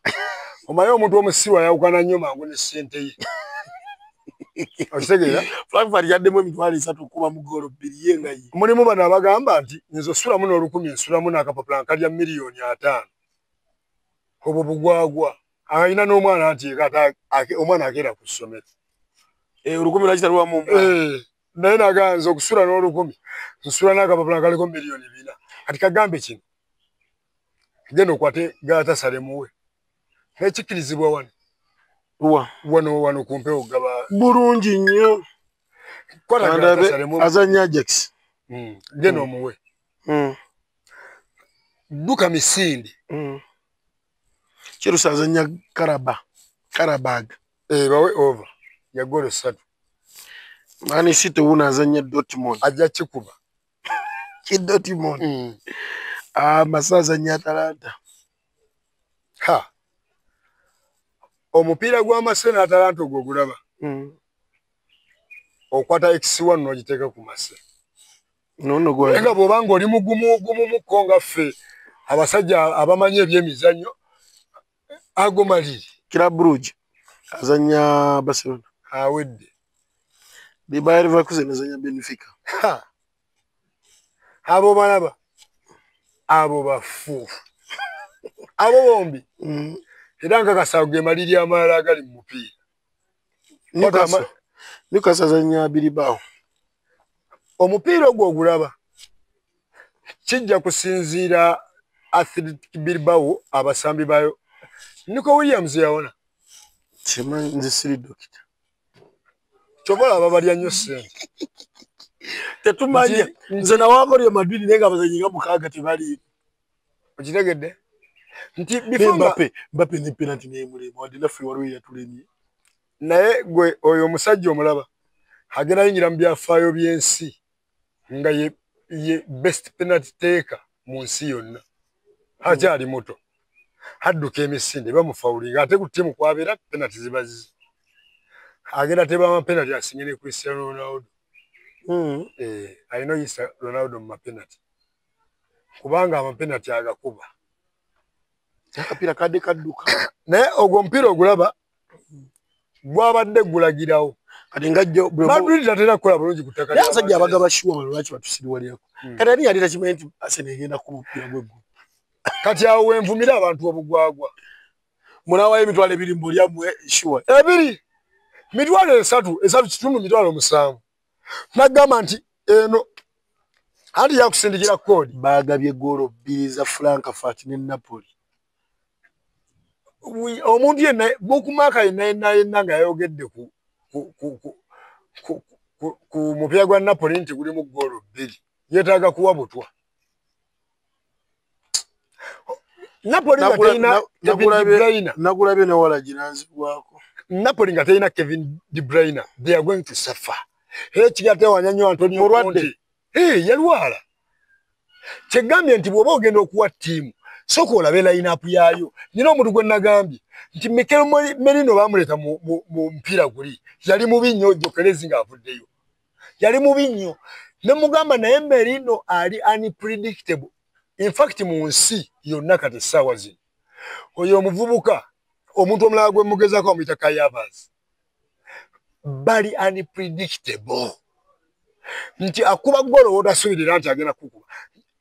omanyi omuntu omusiru ayawukana nnyo mangu ne ssente ye okitegeera Frankfurt yaddemu emitwalo 3 kuba mugoro biri yenga ye mulimu bano abagamba nti nze osulamu n'1000 nsulamu n'akapapula nkalya miliyoni 5 obwo bugwagwa alina n'omwana nti omwana akeera ku ssomero 1000 lakitalwamu naye naganza okusula n'1000 nsula n'akapapula nkaliko miliyoni 4 kati kagambe kino genda okwate Galatasaray muwe nekikkirizibwa wano ku mpewo gaba bulungi nnyo azanya Ajax genda omuwe duka misindi Chelsea azanya Karabag bawe over ya golo 3 Man City wuna azanya Dortmund ajja kikuba Dortmund Masa azanya Atalanta omupiira gw'amase n'Atalanta ogwo gulaba okwata X1 n'ogiteeka ku mase nga bw'obanga oli mugumuko nga ffe abasajja abamanyi ebyemizannyo agomaliri Club Brugge azanya Barcelona awedde Bayer Leverkusen azanya Benfica abo balaba abo bafuufu abo bombi era nga kasawo ge maliri amalala agali mu mupiira Newcastle azanya Bilbao omupiira ogwo ogulaba kijja kusinziira Athletic Bilbao abasambi bayo Nico Williams yawona kimanyi nze siri dokita kyobala babalya nnyo ssente tetumanya nze nawako Real Madrid nenga abazanyi nga mukaaga tebali okitegedde nti Mbappe ne penalty ne mulema wadde ffe waliwo yatulemye naye gwe oyo omusajja omulaba agenda yingira mu byafaayo by'ensi nga ye best penalty taker mu nsi yonna akyali muto hadduka emisinde bamufawulinga ate ku ttiimu kwabeera penalty zibazize agenda teba amapenalty asinye ne Cristiano Ronaldo alina oyisa Ronaldo mu mapenalty kubanga amapenalty agakuba akapira kadde kadduka naye ogwo omupiira ogulaba gwabadde gulagirawo kati ngajjo Madrid tatera kukola bulungi ku ttaka lyabasajja abagaba shuwa bano lwaki batusiriwalyako kati ani yalira kimanyi nti Arsenal egenda ku mupiira gw'eggulu kati awo wenvumira abantu obugwagwa munawayo emitwalo 2 mbulyammwe shuwa ebiri mitwalo 3 kitundu mitwalo 7 nagamba nti eno anti yakusindikira kodi bagabye goolo 2 za Frankfurt ne Napoli omuntu yenna bokumaka yenna nga yayogedde ku mupiira gwa Napoli nti gulimu goolo 2 yeetaaga kuwa butwa Napoli nga teina Kevin De Bruyne nagulabye ne wala ginanzibwako Napoli nga teina Kevin De Bruyne they are going to suffer kigate wanyanyo Antonio Conte yalwala kyegambye nti bw'oba ogenda okuwa ttiimu soko olabe line-up yayo nina omuntu gwe nagambye nti Mikel Merino bamuleta mu mpira guli yali mubi nnyo Jokerezi ng'avuddeyo yali mubi nnyo ne mugamba naye Merino ali unpredictable in fact mu nsi yonna kati essaawa zino oyo omuvubuka omuntu omulala gwe mugezaako amuyita Kayavas bali unpredictable nti akuba golo wotasuubirira nti agenda kukuba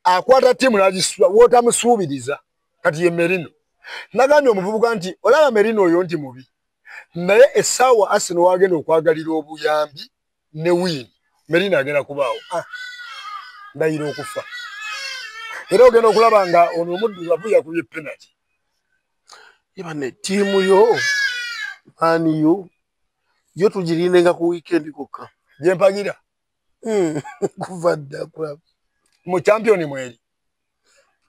akwata ttiimu n'agisula wotamusuubiriza kati ye Merino nagambye omuvubuka nti olaba Merino oyo nti mubi naye essaawa Arsenal wagenda okwagalira obuyambi ne win Merino agenda kubaawo ndayira okufa era ogenda okulaba nga ono omuddugavu yakubye penalty yebane ttiimu yo maniyo yo tugirindenga ku weekend kokka gyempagira kuva dda kulaba mu champion mweri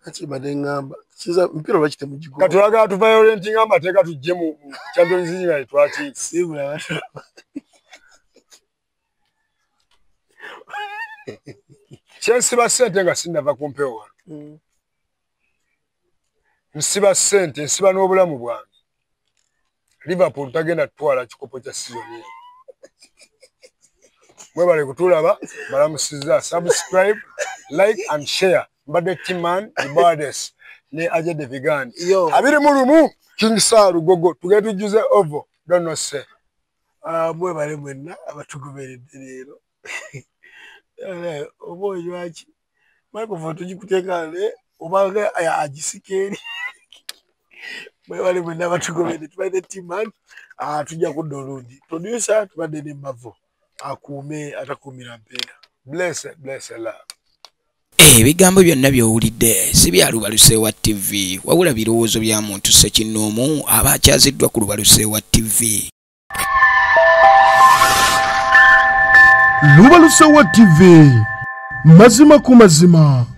akibadde ngamba kiza mpira lwakite mu gigo katulaga tu violent ngamba teka tujje mu Champions League twaki sibula watu Chelsea basente nga sinava kumpewa nsiba sente nsiba n'obulamu bwange Liverpool tagenda twala kikopo kya season ye mwebale kutulaba balamusiza subscribe like and share mbadde Timman Ibades ne aje de vegan abiri mulumu King Saru gogo tugenda tujuze ovo don't know say mwebale mwenna abatugoberedde leero oboyo aki microphone tugikutekale obanga agisikeri mwebale mwenna abatugoberedde tubadde Timman tujja kudda olundi producer tubadde ne Mavo akuume atakuumira mpeera bless love ebigambo byonna by'owulidde si bya Lubaluseewa TV wabula birowoozo bya muntu ssekinnoomu aba akyaziddwa ku Lubaluseewa TV. Lubaluseewa TV mazima ku mazima.